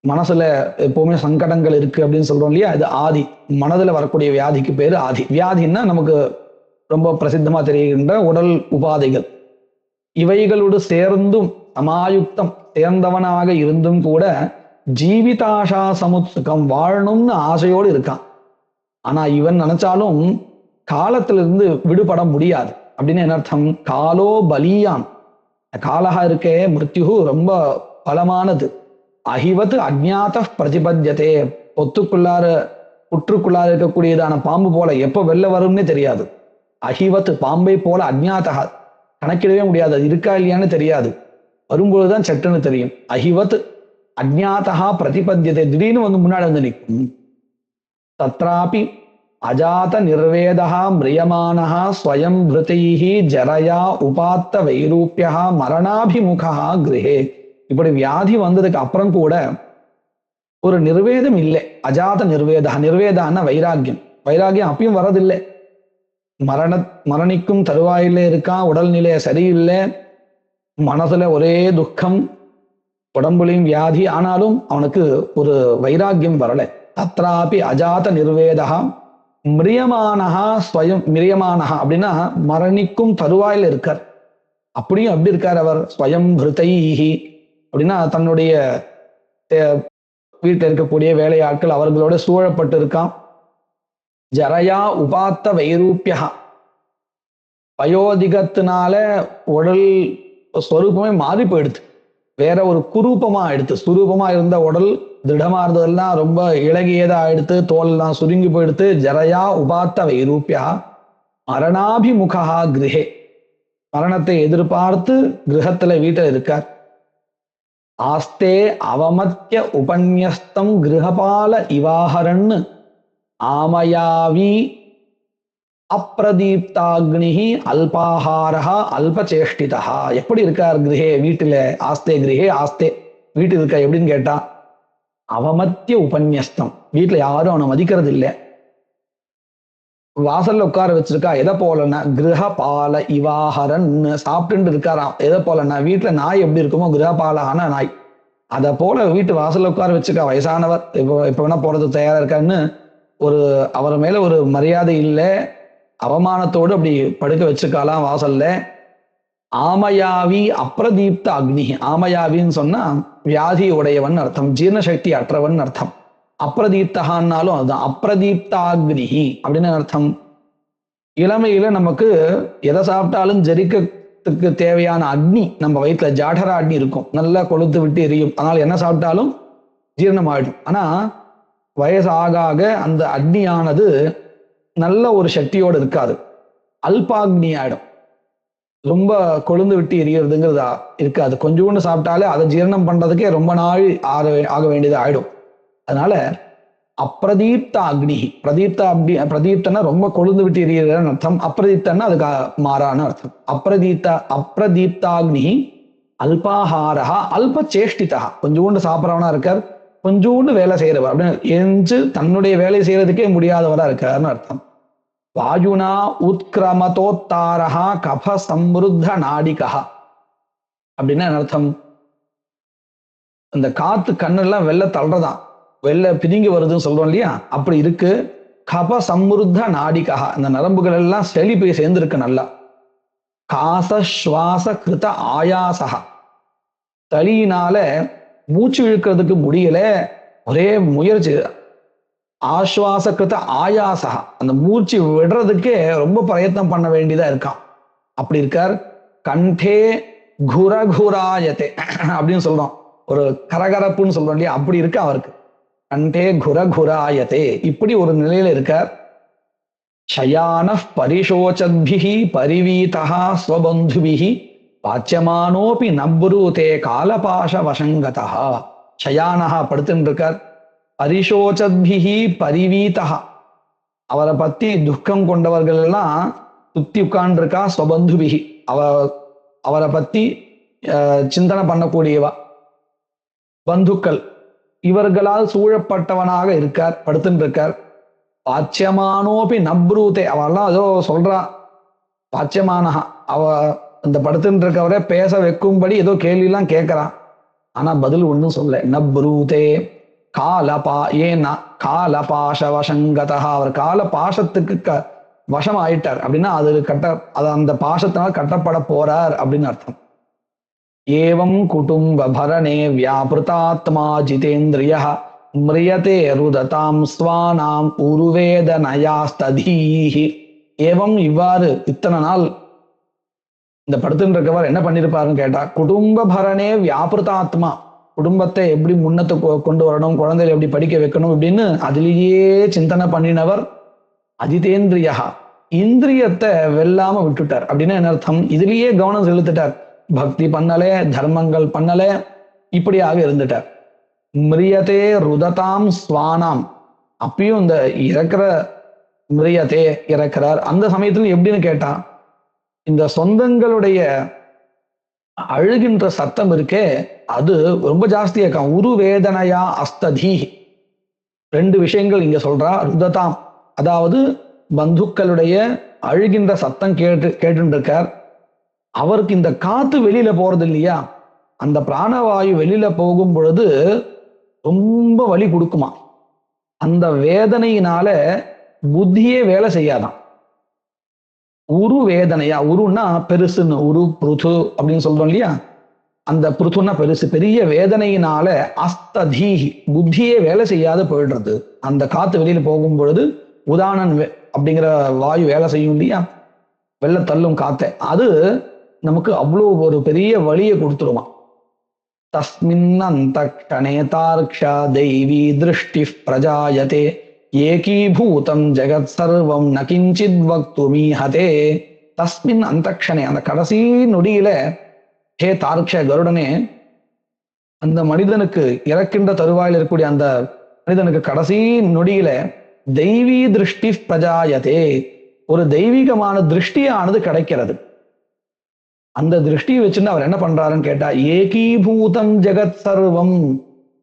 Speaker 2: மனசுல எப்பவுமே சங்கடங்கள் இருக்கு அப்படின்னு சொல்றோம் இல்லையா, இது ஆதி, மனதுல வரக்கூடிய வியாதிக்கு பேரு ஆதி. வியாதின்னா நமக்கு ரொம்ப பிரசித்தமா தெரிகின்ற உடல் உபாதைகள், இவைகளோடு சேர்ந்தும் சமாயுக்தம் சேர்ந்தவனாக இருந்தும் கூட ஜீவிதாஷா சமுத்சுகம் வாழணும்னு ஆசையோடு இருக்கான். ஆனா இவன் நினைச்சாலும் காலத்திலிருந்து விடுபட முடியாது. அப்படின்னு என்ன அர்த்தம்? காலோ பலியான், காலகா இருக்கே மிருத்யு ரொம்ப பலமானது. அஹிவத் அஜ்ஞாத பிரதிபத்யதே, பொத்துக்குள்ளார புற்றுக்குள்ளார இருக்கக்கூடியதான பாம்பு போல எப்ப வெளில வரும்னே தெரியாது. அஹிவத் பாம்பை போல, அஜ்ஞாதகா கணக்கிடவே முடியாது, அது இருக்கா இல்லையான்னு தெரியாது, வரும்பொழுதுதான் சட்டுன்னு தெரியும். அஹிவத் அஜ்ஞாதகா பிரதிபத்யதே, திடீர்னு வந்து முன்னாடி வந்து நிற்கும். தத்ராபி அஜாத நிர்வேதா மிரியமானஹா ஸ்வயம் பிருதைஹி ஜரயா உபாத்த வைரூப்பியா மரணாபிமுகா கிரகே. இப்படி வியாதி வந்ததுக்கு அப்புறம் கூட ஒரு நிர்வேதம் இல்லை. அஜாத நிர்வேதா, நிர்வேதான்னா வைராக்கியம், வைராக்கியம் அப்பயும் வரதில்லை. மரணிக்கும் தருவாயில இருக்கான், உடல்நிலை சரியில்லை, மனசுல ஒரே துக்கம், உடம்புலையும் வியாதி, ஆனாலும் அவனுக்கு ஒரு வைராக்கியம் வரல. தத்ராபி அஜாத நிர்வேதா மிரியமானஹா ஸ்வயம், மிரியமானஹா அப்படின்னா மரணிக்கும் தருவாயில் இருக்கார். அப்படியும் அப்படி இருக்கார் அவர். ஸ்வயம் பிருதைஹி அப்படின்னா தன்னுடைய வீட்டில் இருக்கக்கூடிய வேலையாட்கள் அவர்களோட சூழப்பட்டு இருக்கான். ஜரயா உபாத்த வைரூப்பியா, வயோதிகத்தினால உடல் ஸ்வரூபமே மாறி போயிடுது, வேற ஒரு குரூபமா ஆயிடுத்து. சுரூபமா இருந்த உடல் திடமா இருந்ததெல்லாம் ரொம்ப இளகியதா ஆயிடுத்து, தோல்லாம் சுருங்கி போயிடுத்து. ஜரயா உபாத்த வைரூப்பியா மரணாபிமுகா கிரகே, மரணத்தை எதிர்பார்த்து கிரகத்துல வீட்டில் இருக்கார். ஆஸ்தே அவமத்திய உபன்யஸ்தம் கிருஹபால இவாஹரன் ஆமயாவி அப்ரதீப்தாக்னிஹி அல்பாஹாரஹா அல்பசேஷ்டிதா. எப்படி இருக்கார் கிரகே, வீட்டுல? ஆஸ்தே கிரகே, ஆஸ்தே வீட்டு இருக்கா எப்படின்னு கேட்டா, அவமத்திய உபன்யஸ்தம், வீட்டுல யாரும் அவனை மதிக்கிறது இல்லை. வாசல்ல உட்கார வச்சிருக்கா, எதை போலன்னா கிரகபால இவாஹரன், சாப்பிட்டு இருக்காராம். எதை போலன்னா வீட்டுல நாய் எப்படி இருக்குமோ, கிரகபாலகான நாய், அதை போல வீட்டு வாசல்ல உட்கார வச்சிருக்கா. வயசானவர், இப்ப வேணா போறது தயாரா இருக்கான்னு ஒரு அவர் மேல ஒரு மரியாதை இல்லை, அவமானத்தோடு அப்படி படுக்க வச்சிருக்காலாம் வாசல்ல. ஆமயாவி அப்ரதீப்த அக்னி, ஆமயாவின்னு சொன்னா வியாதி உடையவன் அர்த்தம், ஜீர்ணசக்தி அற்றவன் அர்த்தம். அப்ரதீப்தகான்னாலும் அதுதான், அப்ரதீப்தாக்னிஹி அப்படின்னு அர்த்தம். இளமையில நமக்கு எதை சாப்பிட்டாலும் ஜரிக்கத்துக்கு தேவையான அக்னி நம்ம வயிற்றுல ஜாடரா அக்னி இருக்கும், நல்லா கொளுத்து விட்டு எரியும். அதனால என்ன சாப்பிட்டாலும் ஜீரணம் ஆயிடும். ஆனா வயசு ஆக ஆக அந்த அக்னியானது நல்ல ஒரு சக்தியோடு இருக்காது, அல்பாக்னி ஆயிடும், ரொம்ப கொழுந்து விட்டு எரியறதுங்கிறது இருக்காது. கொஞ்சோண்டு சாப்பிட்டாலே அதை ஜீரணம் பண்றதுக்கே ரொம்ப நாள் ஆக வேண்டியது ஆயிடும். அதனால அப்ரதீப்த அக்னி, பிரதீப்தன்னா ரொம்ப கொழுந்து விட்டு எரியறன்னு அர்த்தம், அப்ரதீப்தன்னா அதுக்கு மாறான அர்த்தம். அப்ரதீப்தாக்னி அல்பாஹாரஹா அல்பசேஷ்டிதா, கொஞ்சோண்டு சாப்பிட்றவனா இருக்கார், கொஞ்சோண்டு வேலை செய்யறவர் அப்படின்னு எஞ்சு தன்னுடைய வேலை செய்யறதுக்கே முடியாதவரா இருக்காருன்னு அர்த்தம். வாயுனா உத்கிரமதோத்தாரஹா கப சம்ருத்த நாடிகா அப்படின்னா அர்த்தம், இந்த காத்து கண்ணெல்லாம் வெள்ள தள்ளுறதான், வெள்ள பிதுங்கி வருதுன்னு சொல்றோம் இல்லையா, அப்படி இருக்கு. கப சம்ருத்த நாடிகா, இந்த நரம்புகள் எல்லாம் செலி போய் சேர்ந்திருக்கு நல்லா. காச சுவாச கிருத ஆயாசகா, தளியினால மூச்சு இழுக்கிறதுக்கு முடியல, ஒரே முயற்சி. ஆஸ்வாச கிருத ஆயாசகா, அந்த மூச்சு விடுறதுக்கே ரொம்ப பிரயத்னம் பண்ண வேண்டியதா இருக்கான், அப்படி இருக்கார். கண்டே குரகுராயத்தே அப்படின்னு சொல்றோம், ஒரு கரகரப்புன்னு சொல்றோம் இல்லையா, அப்படி இருக்கு அவருக்கு. கண்டே குரகுராயத்தே, இப்படி ஒரு நிலையில இருக்கார். ஷயான பரிசோச்சத்பிஹி பரிவீதா ஸ்வபந்துபிஹி பாச்சியமானோபி நப்ரூதே காலபாஷ வசங்கதா. ஷயானஹா படுத்துன்னு இருக்கார். பரிசோச்சத்பிஹி பரிவீதா, அவரை பத்தி துக்கம் கொண்டவர்கள் எல்லாம் சுத்தி உட்கார்ந்துருக்கா. ஸ்வபந்துபிஹி, அவரை பத்தி சிந்தனை பண்ணக்கூடியவா பந்துக்கள், இவர்களால் சூழப்பட்டவனாக இருக்கார், படுத்துட்டு இருக்கார். பாச்சியமானோபி நப்ரூதே, அவெல்லாம் ஏதோ சொல்றா, பாச்சியமானஹா, அவ இந்த படுத்துட்டு இருக்கவரை பேச வைக்கும்படி ஏதோ கேள்வியெல்லாம் கேட்கிறான், ஆனா பதில் ஒன்றும் சொல்ல. நப்ரூதே காலபா, ஏன்னா காலபாஷ வசங்கதா, அவர் கால பாசத்துக்கு வசம் ஆயிட்டார் அப்படின்னா அது அந்த பாசத்தினால கட்டப்பட போறார் அப்படின்னு அர்த்தம். ஏவம் குடும்ப பரணே வியாபிருதாத்மா ஜிதேந்திரிய மிரியதே ருததாம் ஸ்வானாம் உருவேதனயாஸ்ததீஹி. ஏவம், இவ்வாறு இத்தனை நாள் இந்த படுத்துட்டு இருக்கவர் என்ன பண்ணிருப்பாருன்னு கேட்டா, குடும்ப பரணே வியாபிருதாத்மா, குடும்பத்தை எப்படி முன்னத்தை கொண்டு வரணும், குழந்தைகளை எப்படி படிக்க வைக்கணும் அப்படின்னு அதிலேயே சிந்தனை பண்ணினவர். அஜிதேந்திரியா, இந்திரியத்தை வெல்லாம விட்டுட்டார் அப்படின்னா என்ன அர்த்தம், இதுலயே கவனம் செலுத்திட்டார், பக்தி பண்ணல, தர்மங்கள் பண்ணல, இப்படியாக இருந்துட்டார். மிரியதே ருததாம் ஸ்வானாம், அப்பயும் இந்த இறக்குற மிரியதே இறக்குறார். அந்த சமயத்துல எப்படின்னு கேட்டா, இந்த சொந்தங்களுடைய அழுகின்ற சத்தம் இருக்கே அது ரொம்ப ஜாஸ்தியா இருக்கான். உரு வேதனையா அஸ்ததி, ரெண்டு விஷயங்கள் இங்க சொல்றா. ருததாம், அதாவது பந்துக்களுடைய அழுகின்ற சத்தம் கேட்டு இருக்கார். அவருக்கு இந்த காத்து வெளியில போறது இல்லையா, அந்த பிராணவாயு வெளியில போகும் பொழுது ரொம்ப வலி கொடுக்குமா. அந்த வேதனையினால புத்தியே வேலை செய்யாதான். உரு வேதனையா, உருன்னா பெருசுன்னு, உரு புருது அப்படின்னு சொல்றோம் இல்லையா, அந்த புருதுன்னா பெருசு, பெரிய வேதனையினால அஸ்ததீஹி, புத்தியே வேலை செய்யாத போயிடுறது. அந்த காத்து வெளியில போகும் பொழுது உதாரணன் அப்படிங்கிற வாயு வேலை செய்யும் இல்லையா, வெள்ள தள்ளும் காத்தை, அது நமக்கு அவ்வளோ ஒரு பெரிய வழியை கொடுத்துருமா. தஸ்மின் அந்த கணேதார்க்ஷா தெய்வீ திருஷ்டி பிரஜாயதே ஏகீபூதம் ஜெகத் சர்வம் ந கிஞ்சித் வக்துமீஹதே. தஸ்மின் அந்த க்ஷணே, அந்த கடைசி நொடியில, ஹே தார்க்ஷ கருடனே, அந்த மனிதனுக்கு இறக்கின்ற தருவாயில் இருக்கக்கூடிய அந்த மனிதனுக்கு கடைசி நொடியில தெய்வீ திருஷ்டி பிரஜாயதே, ஒரு தெய்வீகமான திருஷ்டியானது கிடைக்கிறது. அந்த திருஷ்டியை வச்சுன்னு அவர் என்ன பண்றாருன்னு கேட்டா, ஏகீபூதம் ஜெகத் சர்வம்,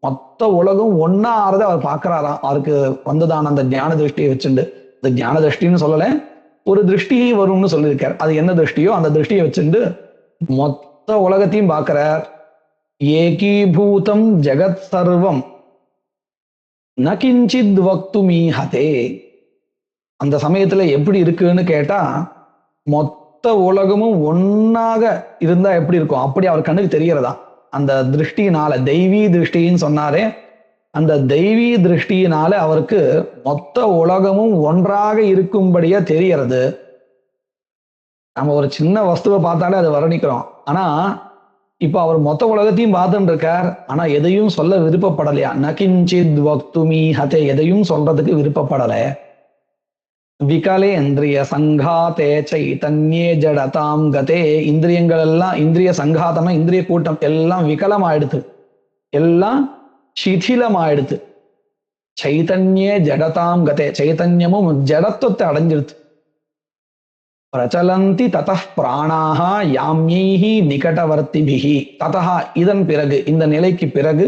Speaker 2: மொத்த உலகம் ஒன்னா ஆறத அவர் பார்க்கிறாராம். அவருக்கு வந்ததான அந்த ஞான திருஷ்டியை வச்சுண்டு, இந்த ஞான திருஷ்டின்னு சொல்லல, ஒரு திருஷ்டியை வரும்னு சொல்லியிருக்கார். அது என்ன திருஷ்டியோ அந்த திருஷ்டியை வச்சுண்டு மொத்த உலகத்தையும் பார்க்கிறார். ஏகீபூதம் ஜெகத் சர்வம் ந கிஞ்சித் வக்துமீஹதே. அந்த சமயத்துல எப்படி இருக்குன்னு கேட்டா, மொத்த உலகமும் ஒன்னாக இருந்தா எப்படி இருக்கும் அப்படி அவர் கண்ணுக்கு தெரியறதா. அந்த திருஷ்டினால, தெய்வீ திருஷ்டின்னு சொன்னாரே, அந்த தெய்வீ திருஷ்டியினால அவருக்கு மொத்த உலகமும் ஒன்றாக இருக்கும்படியா தெரியறது. நம்ம ஒரு சின்ன வஸ்துவை பார்த்தாலே அதை வர்ணிக்கிறோம். ஆனா இப்ப அவர் மொத்த உலகத்தையும் பார்த்துட்டு இருக்கார். ஆனா எதையும் சொல்ல விருப்பப்படலையா. நகிஞ்சித் வக்துமீஹதே, எதையும் சொல்றதுக்கு விருப்பப்படல. விகலேந்திரிய சங்காதே சைதன்யே ஜடதாம் கதே, இந்திரியங்கள் எல்லாம், இந்திரிய சங்காதமா இந்திரிய கூட்டம் எல்லாம் விகலமாயிடுது, எல்லாம் சிதிலமாயிடுது. சைதன்யே ஜடதாம் கதே, சைதன்யமும் ஜடத்துவத்தை அடைஞ்சிடுது. பிரச்சலந்தி ததः பிராணாக யாம்யைஹி நிகடவர்த்திபிஹி, ததः இதன் பிறகு, இந்த நிலைக்கு பிறகு,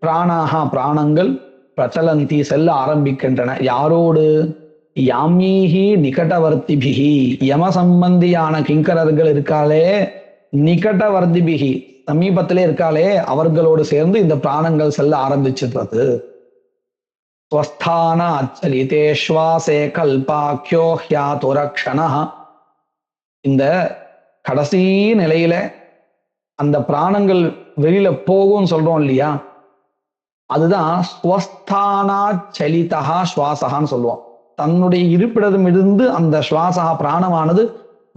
Speaker 2: பிராணாக பிராணங்கள், பிரச்சலந்தி செல்ல ஆரம்பிக்கின்றன. யாரோடு? யாம்யைஹி நிகடவர்த்திபிஹி, யம சம்பந்தியான கிங்கரர்கள் இருக்காளே, நிகடவர்த்திபிஹி சமீபத்திலே இருக்காளே, அவர்களோடு சேர்ந்து இந்த பிராணங்கள் செல்ல ஆரம்பிச்சிடுறது. ஸ்வஸ்தான அச்சலிதே ஸ்வாசே கல்பாக்கியோ ஹ்யாதுரக்ஷணஹ, இந்த கடைசி நிலையில அந்த பிராணங்கள் வெளியில போகும் சொல்றோம் இல்லையா, அதுதான் ஸ்வஸ்தானா சலிதா சுவாசகான்னு சொல்லுவோம். தன்னுடைய இருப்பிடமிருந்து அந்த சுவாசா பிராணமானது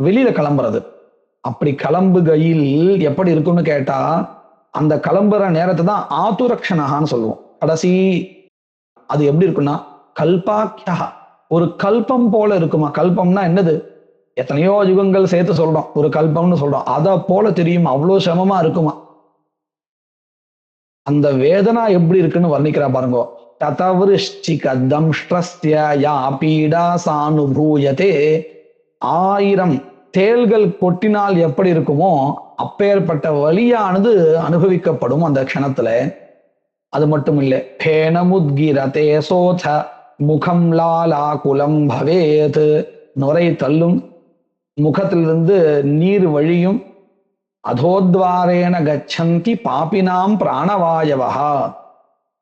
Speaker 2: வெளியில கிளம்புறது. அப்படி கிளம்புகையில் எப்படி இருக்குன்னு கேட்டா, அந்த கிளம்புற நேரத்தை தான் ஆதுரக்ஷணகான்னு சொல்லுவோம். கடைசி அது எப்படி இருக்குன்னா, கல்பாக்கியா, ஒரு கல்பம் போல இருக்குமா. கல்பம்னா என்னது? எத்தனையோ யுகங்கள் சேர்த்து சொல்றோம், ஒரு கல்பம்னு சொல்றோம். அத போல தெரியுமா, அவ்வளவு சிரமமா இருக்குமா. அந்த வேதனா எப்படி இருக்குன்னு வர்ணிக்கிறா பாருங்க. ததவிருஷ்டிகதம்ஷ்ட்ரஸ்ய யா பீடா சானுபூயதே, 1000 தேள்கள் கொட்டினால் எப்படி இருக்குமோ அப்பேற்பட்ட வலியானது அனுபவிக்கப்படும் அந்த க்ஷணத்துல. அது மட்டும் இல்லை, பேனமுத்கிரதே சோத முகம் லாலா குலம் பவேத், நுரை தள்ளும், முகத்திலிருந்து நீர் வழியும். அதோத்வாரேன கச்சந்தி பாபினாம் பிராணவாயவா,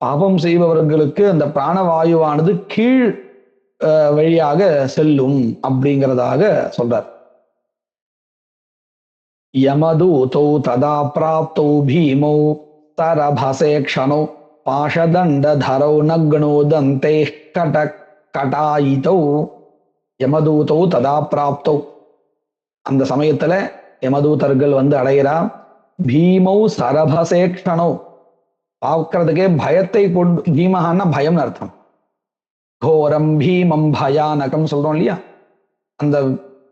Speaker 2: பாபம் செய்பவர்களுக்கு அந்த பிராணவாயுவானது கீழ் வழியாக செல்லும் அப்படிங்கிறதாக சொல்றார். யமதூதௌ ததா பிராப்தௌ பீமௌ தரபசே க்ஷணோ பாஷதண்டதரௌ நக்னோ தந்தே கடாயிதௌ. யமதூதௌ ததா பிராப்தௌ, அந்த சமயத்துல யமதூதர்கள் வந்து அடைகிறா. பீமௌ சரபசே க்ஷணோ, பார்க்கறதுக்கே பயத்தை கொண்டு, பீமஹான்னா பயம்னு அர்த்தம். கோரம் பீமம் பயானகம் சொல்றோம் இல்லையா, அந்த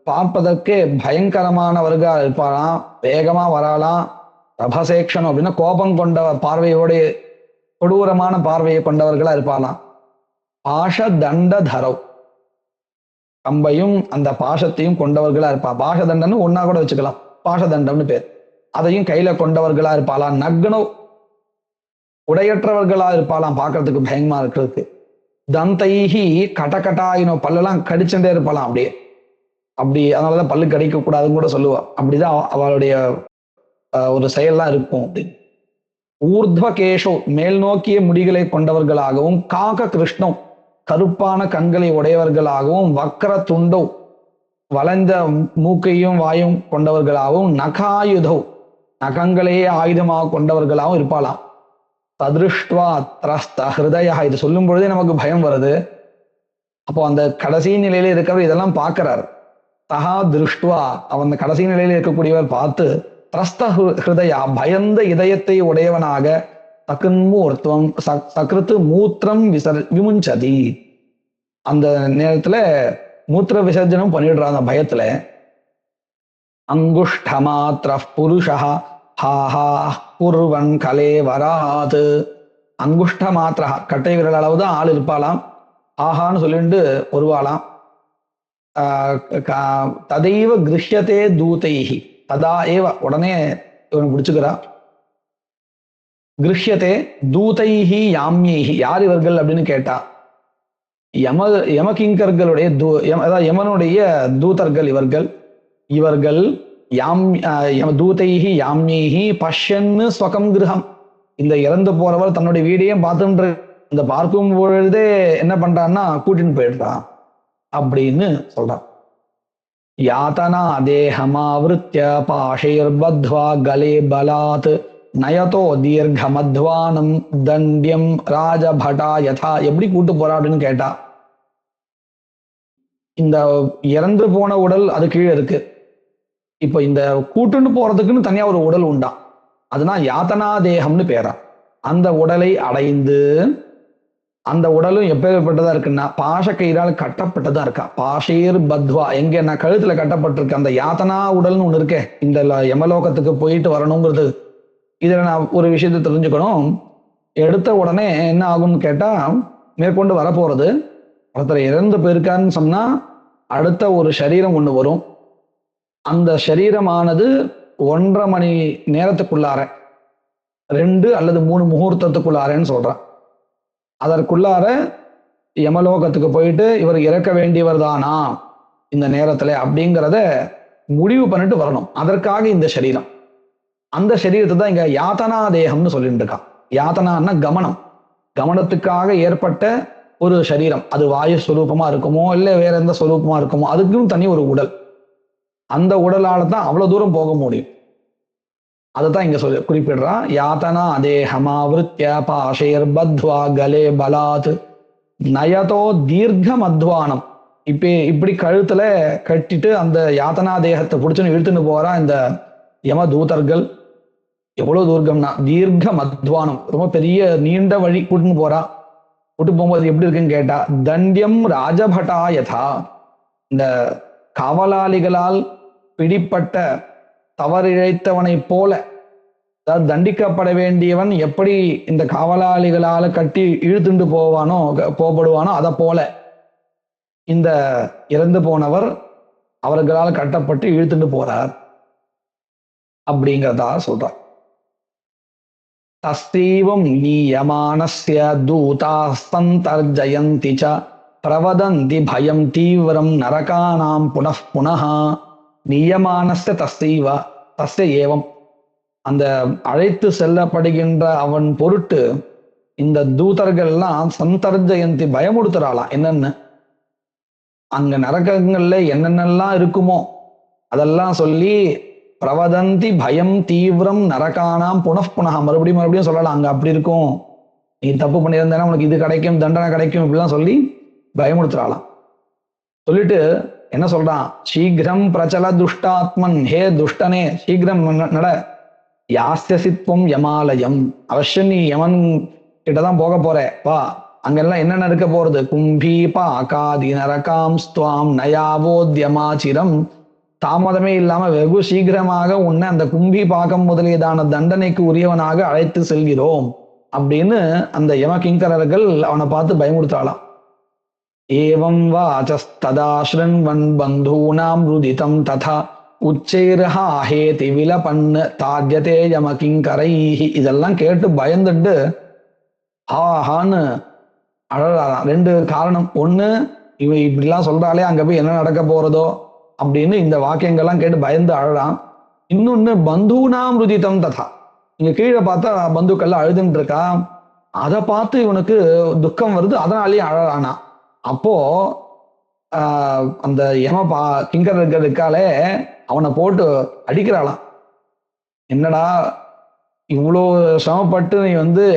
Speaker 2: பார்ப்பதற்கே பயங்கரமானவர்களா இருப்பாராம், வேகமா வராலாம். ரபசேக்ஷனம் அப்படின்னா கோபம் கொண்ட பார்வையோட, கொடூரமான பார்வையை கொண்டவர்களா இருப்பாராம். பாஷ தண்ட தரவ், கம்பையும் அந்த பாஷத்தையும் கொண்டவர்களா இருப்பா. பாஷதண்டன்னு ஒன்னா கூட வச்சுக்கலாம், பாஷதண்டம்னு பேர். அதையும் கையில கொண்டவர்களா இருப்பாளாம். நக்னோ, உடையற்றவர்களா இருப்பாளாம், பார்க்கறதுக்கு பயங்கரமா இருக்கிறதுக்கு. தந்தைஹி கடகட்டாயினோ, பல்லெல்லாம் கடிச்சுட்டே இருப்பாளாம் அப்படியே. அப்படி அதனாலதான் பல்லு கடிக்க கூடாதுன்னு கூட சொல்லுவா. அப்படிதான் அவளுடைய ஒரு செயல்லாம் இருக்கும் அப்படின்னு. ஊர்த்வ கேஷோ, மேல் நோக்கிய முடிகளை கொண்டவர்களாகவும், காக கிருஷ்ணம், கருப்பான கண்களை உடையவர்களாகவும், வக்கர துண்டோ, வளைந்த மூக்கையும் வாயும் கொண்டவர்களாகவும், நகாயுதோ, நகங்களையே ஆயுதமாக கொண்டவர்களாகவும் இருப்பாளாம். ததிருஷ்டுவா திரஸ்த ஹிருதயா, இது சொல்லும் பொழுதே நமக்கு பயம் வருது. அப்போ அந்த கடைசி நிலையில இருக்கிறவர் இதெல்லாம் பார்க்கிறார். தஹா திருஷ்டுவா, அவன் கடைசி நிலையில இருக்கக்கூடியவர் பார்த்து, திரஸ்த ஹிருதயா, பயந்த இதயத்தை உடையவனாக, தகுன்மூர்த்துவம் சகிருத்து மூத்திரம் விமுஞ்சதி, அந்த நேரத்துல மூத்திர விசர்ஜனம் பண்ணிடுறான் அந்த பயத்துல. அங்குஷ்ட மாத்திர புருஷா ஹாஹா குர்வன் கலே வராது. அங்குஷ்ட மாத்திரா, கட்டை விரல் அளவு தான் ஆள் இருப்பாளாம். ஆஹான்னு சொல்லிட்டு வருவாளாம். ததைவ கிருஷ்யத்தே தூதைஹி, ததா ஏவ உடனே இவன் பிடிச்சுக்கிறா. கிருஷ்யத்தே தூதைஹி யாம்யைஹி, யார் இவர்கள் அப்படின்னு கேட்டா, யமகிங்கர்களுடைய அதாவது யமனுடைய தூதர்கள் இவர்கள். இவர்கள் தூதைஹி யாம்யைஹி பஷ்யன்னு ஸ்வகம் கிரகம், இந்த இறந்து போறவர் தன்னுடைய வீடையும் பார்த்துன்ற இந்த பார்க்கும் பொழுதே என்ன பண்றான்னா கூட்டின்னு போயிடுறான் அப்படின்னு சொல்றான். யாத்தனா தேகமாவிருத்திய பாஷைர் பத்வா கலே பலாத் நயதோ தீர்க்க மத்வானம் தண்ட்யம் ராஜபடா யதா. எப்படி கூட்டு போறா அப்படின்னு கேட்டா, இந்த இறந்து போன உடல் அது கீழே இருக்கு. இப்ப இந்த கூட்டுன்னு போறதுக்குன்னு தனியா ஒரு உடல் உண்டா, அதுதான் யாத்தனா தேகம்னு பேரா. அந்த உடலை அடைந்து, அந்த உடலும் எப்பேற்பட்டதா இருக்குன்னா பாஷ கயிறால் கட்டப்பட்டதா இருக்கா. பாஷேர் பத்வா, எங்க நான் கழுத்துல கட்டப்பட்டிருக்கு. அந்த யாத்தனா உடல்னு ஒண்ணு இருக்கே, இந்த யமலோகத்துக்கு போயிட்டு வரணுங்கிறது. இதுல நான் ஒரு விஷயத்தை தெரிஞ்சுக்கணும். எடுத்த உடனே என்ன ஆகும்னு கேட்டா, மேற்கொண்டு வரப்போறது, ஒருத்தர் இறந்து போயிருக்காருன்னு சொன்னா அடுத்த ஒரு சரீரம் ஒண்ணு வரும். அந்த சரீரமானது 1.5 மணி நேரத்துக்குள்ளார 2 அல்லது 3 முகூர்த்தத்துக்குள்ளாரன்னு சொல்றான். அதற்குள்ளார யமலோகத்துக்கு போயிட்டு இவர் இறக்க வேண்டியவர் தானா இந்த நேரத்துல அப்படிங்கிறத முடிவு பண்ணிட்டு வரணும். அதற்காக இந்த சரீரம், அந்த சரீரத்தை தான் இங்க யாத்தனா தேகம்னு சொல்லிட்டு இருக்கான். யாத்தனான்னா கமனம், கமனத்துக்காக ஏற்பட்ட ஒரு சரீரம். அது வாயு ஸ்வரூபமா இருக்குமோ இல்லை வேற எந்த ஸ்வரூபமா இருக்குமோ, அதுக்கும் தனி ஒரு உடல். அந்த உடலால தான் அவ்வளவு தூரம் போக முடியும். அதைத்தான் இங்க சொல்லி குறிப்பிடுறா. யாத்தனா தேகமாவிருத்திய பாஷைர் பத்வா கலே பலாத் நயதோ தீர்க்க மத்வானம். இப்படி கழுத்துல கட்டிட்டு அந்த யாத்தனா தேகத்தை பிடிச்சுன்னு இழுத்துன்னு போறா இந்த யம தூதர்கள். எவ்வளவு தூர்க்கம்னா தீர்க்க மத்வானம், ரொம்ப பெரிய நீண்ட வழி கூட்டுன்னு போறா. கூட்டு போகும்போது எப்படி இருக்குன்னு கேட்டா, தண்ட்யம் ராஜபட்டா யதா, இந்த காவலாளிகளால் பிடிப்பட்ட தவறிழைத்தவனை போல, அதாவது தண்டிக்கப்பட வேண்டியவன் எப்படி இந்த காவலாளிகளால கட்டி இழுத்துண்டு போகப்படுவானோ அதை போல இந்த இறந்து போனவர் அவர்களால் கட்டப்பட்டு இழுத்துட்டு போறார் அப்படிங்கிறதா சொல்றார். தஸ்தீவம் நீயமானஸ்ய தூதாஸ்தந்தர்ஜயந்தி ச பிரவதந்தி பயம் தீவிரம் நரகானாம் புனః புனः. நீயமானஸ்ய தஸ்தீவ தஸ்ய ஏவம், அந்த அழைத்து செல்லப்படுகின்ற அவன் பொருட்டு இந்த தூதர்கள்லாம் சந்தர்ஜயந்தி பயமுடுத்துறாளாம். என்னன்னு, அங்க நரகங்கள்ல என்னென்னலாம் இருக்குமோ அதெல்லாம் சொல்லி பிரவதந்தி பயம் தீவிரம் நரகானாம் புனః புனः, மறுபடியும் சொல்லலாம் அங்க அப்படி இருக்கும், நீ தப்பு பண்ணியிருந்தேன்னா உனக்கு இது கிடைக்கும், தண்டனை கிடைக்கும், இப்படிலாம் சொல்லி பயமுடுத்துறாளாம். சொல்லிட்டு என்ன சொல்றான், சீக்கிரம் பிரச்சல துஷ்டாத்மன், ஹே துஷ்டனே சீக்கிரம் நட, யாஸ்யசித்வம் யமாலயம், அவசியம் நீ யமன் கிட்டதான் போக போற, வா, அங்கெல்லாம் என்னென்ன இருக்க போறது, கும்பி பாகாதி நரகாம் ஸ்துவாம் நயாவோத்யமாச்சிரம், தாமதமே இல்லாம வெகு சீக்கிரமாக உன்னை அந்த கும்பி பாகம் முதலியதான தண்டனைக்கு உரியவனாக அழைத்து செல்கிறோம் அப்படின்னு அந்த யம கிங்கரர்கள் அவனை பார்த்து பயமுறுத்தாளாம். ஏவம் வாசஸ்ததா ஸ்ருண்வன் பந்தூனாம் ருதிதம் ததா உச்சைர்ஹாஹேதி விலபன்னு தாத்யதே யம கிங்கரைஹி. இதெல்லாம் கேட்டு பயந்துட்டு ஹாஹான்னு அழறாராம். 2 காரணம். ஒண்ணு, இவ இப்படிலாம் சொல்றாளே, அங்க போய் என்ன நடக்க போறதோ அப்படின்னு இந்த வாக்கியங்கள்லாம் கேட்டு பயந்து அழறான். இன்னொன்னு, பந்தூனாம் ருதிதம் ததா, இங்க கீழே பார்த்தா பந்துக்கள்லாம் அழுதுன்னு இருக்கா, அதை பார்த்து இவனுக்கு துக்கம் வருது, அதனாலேயே அழறானா. அப்போ அந்த கிங்கர்கள் இருக்காலே அவனை போட்டு அடிக்கிறாளாம். என்னடா இவ்வளோ சிரமப்பட்டு நீ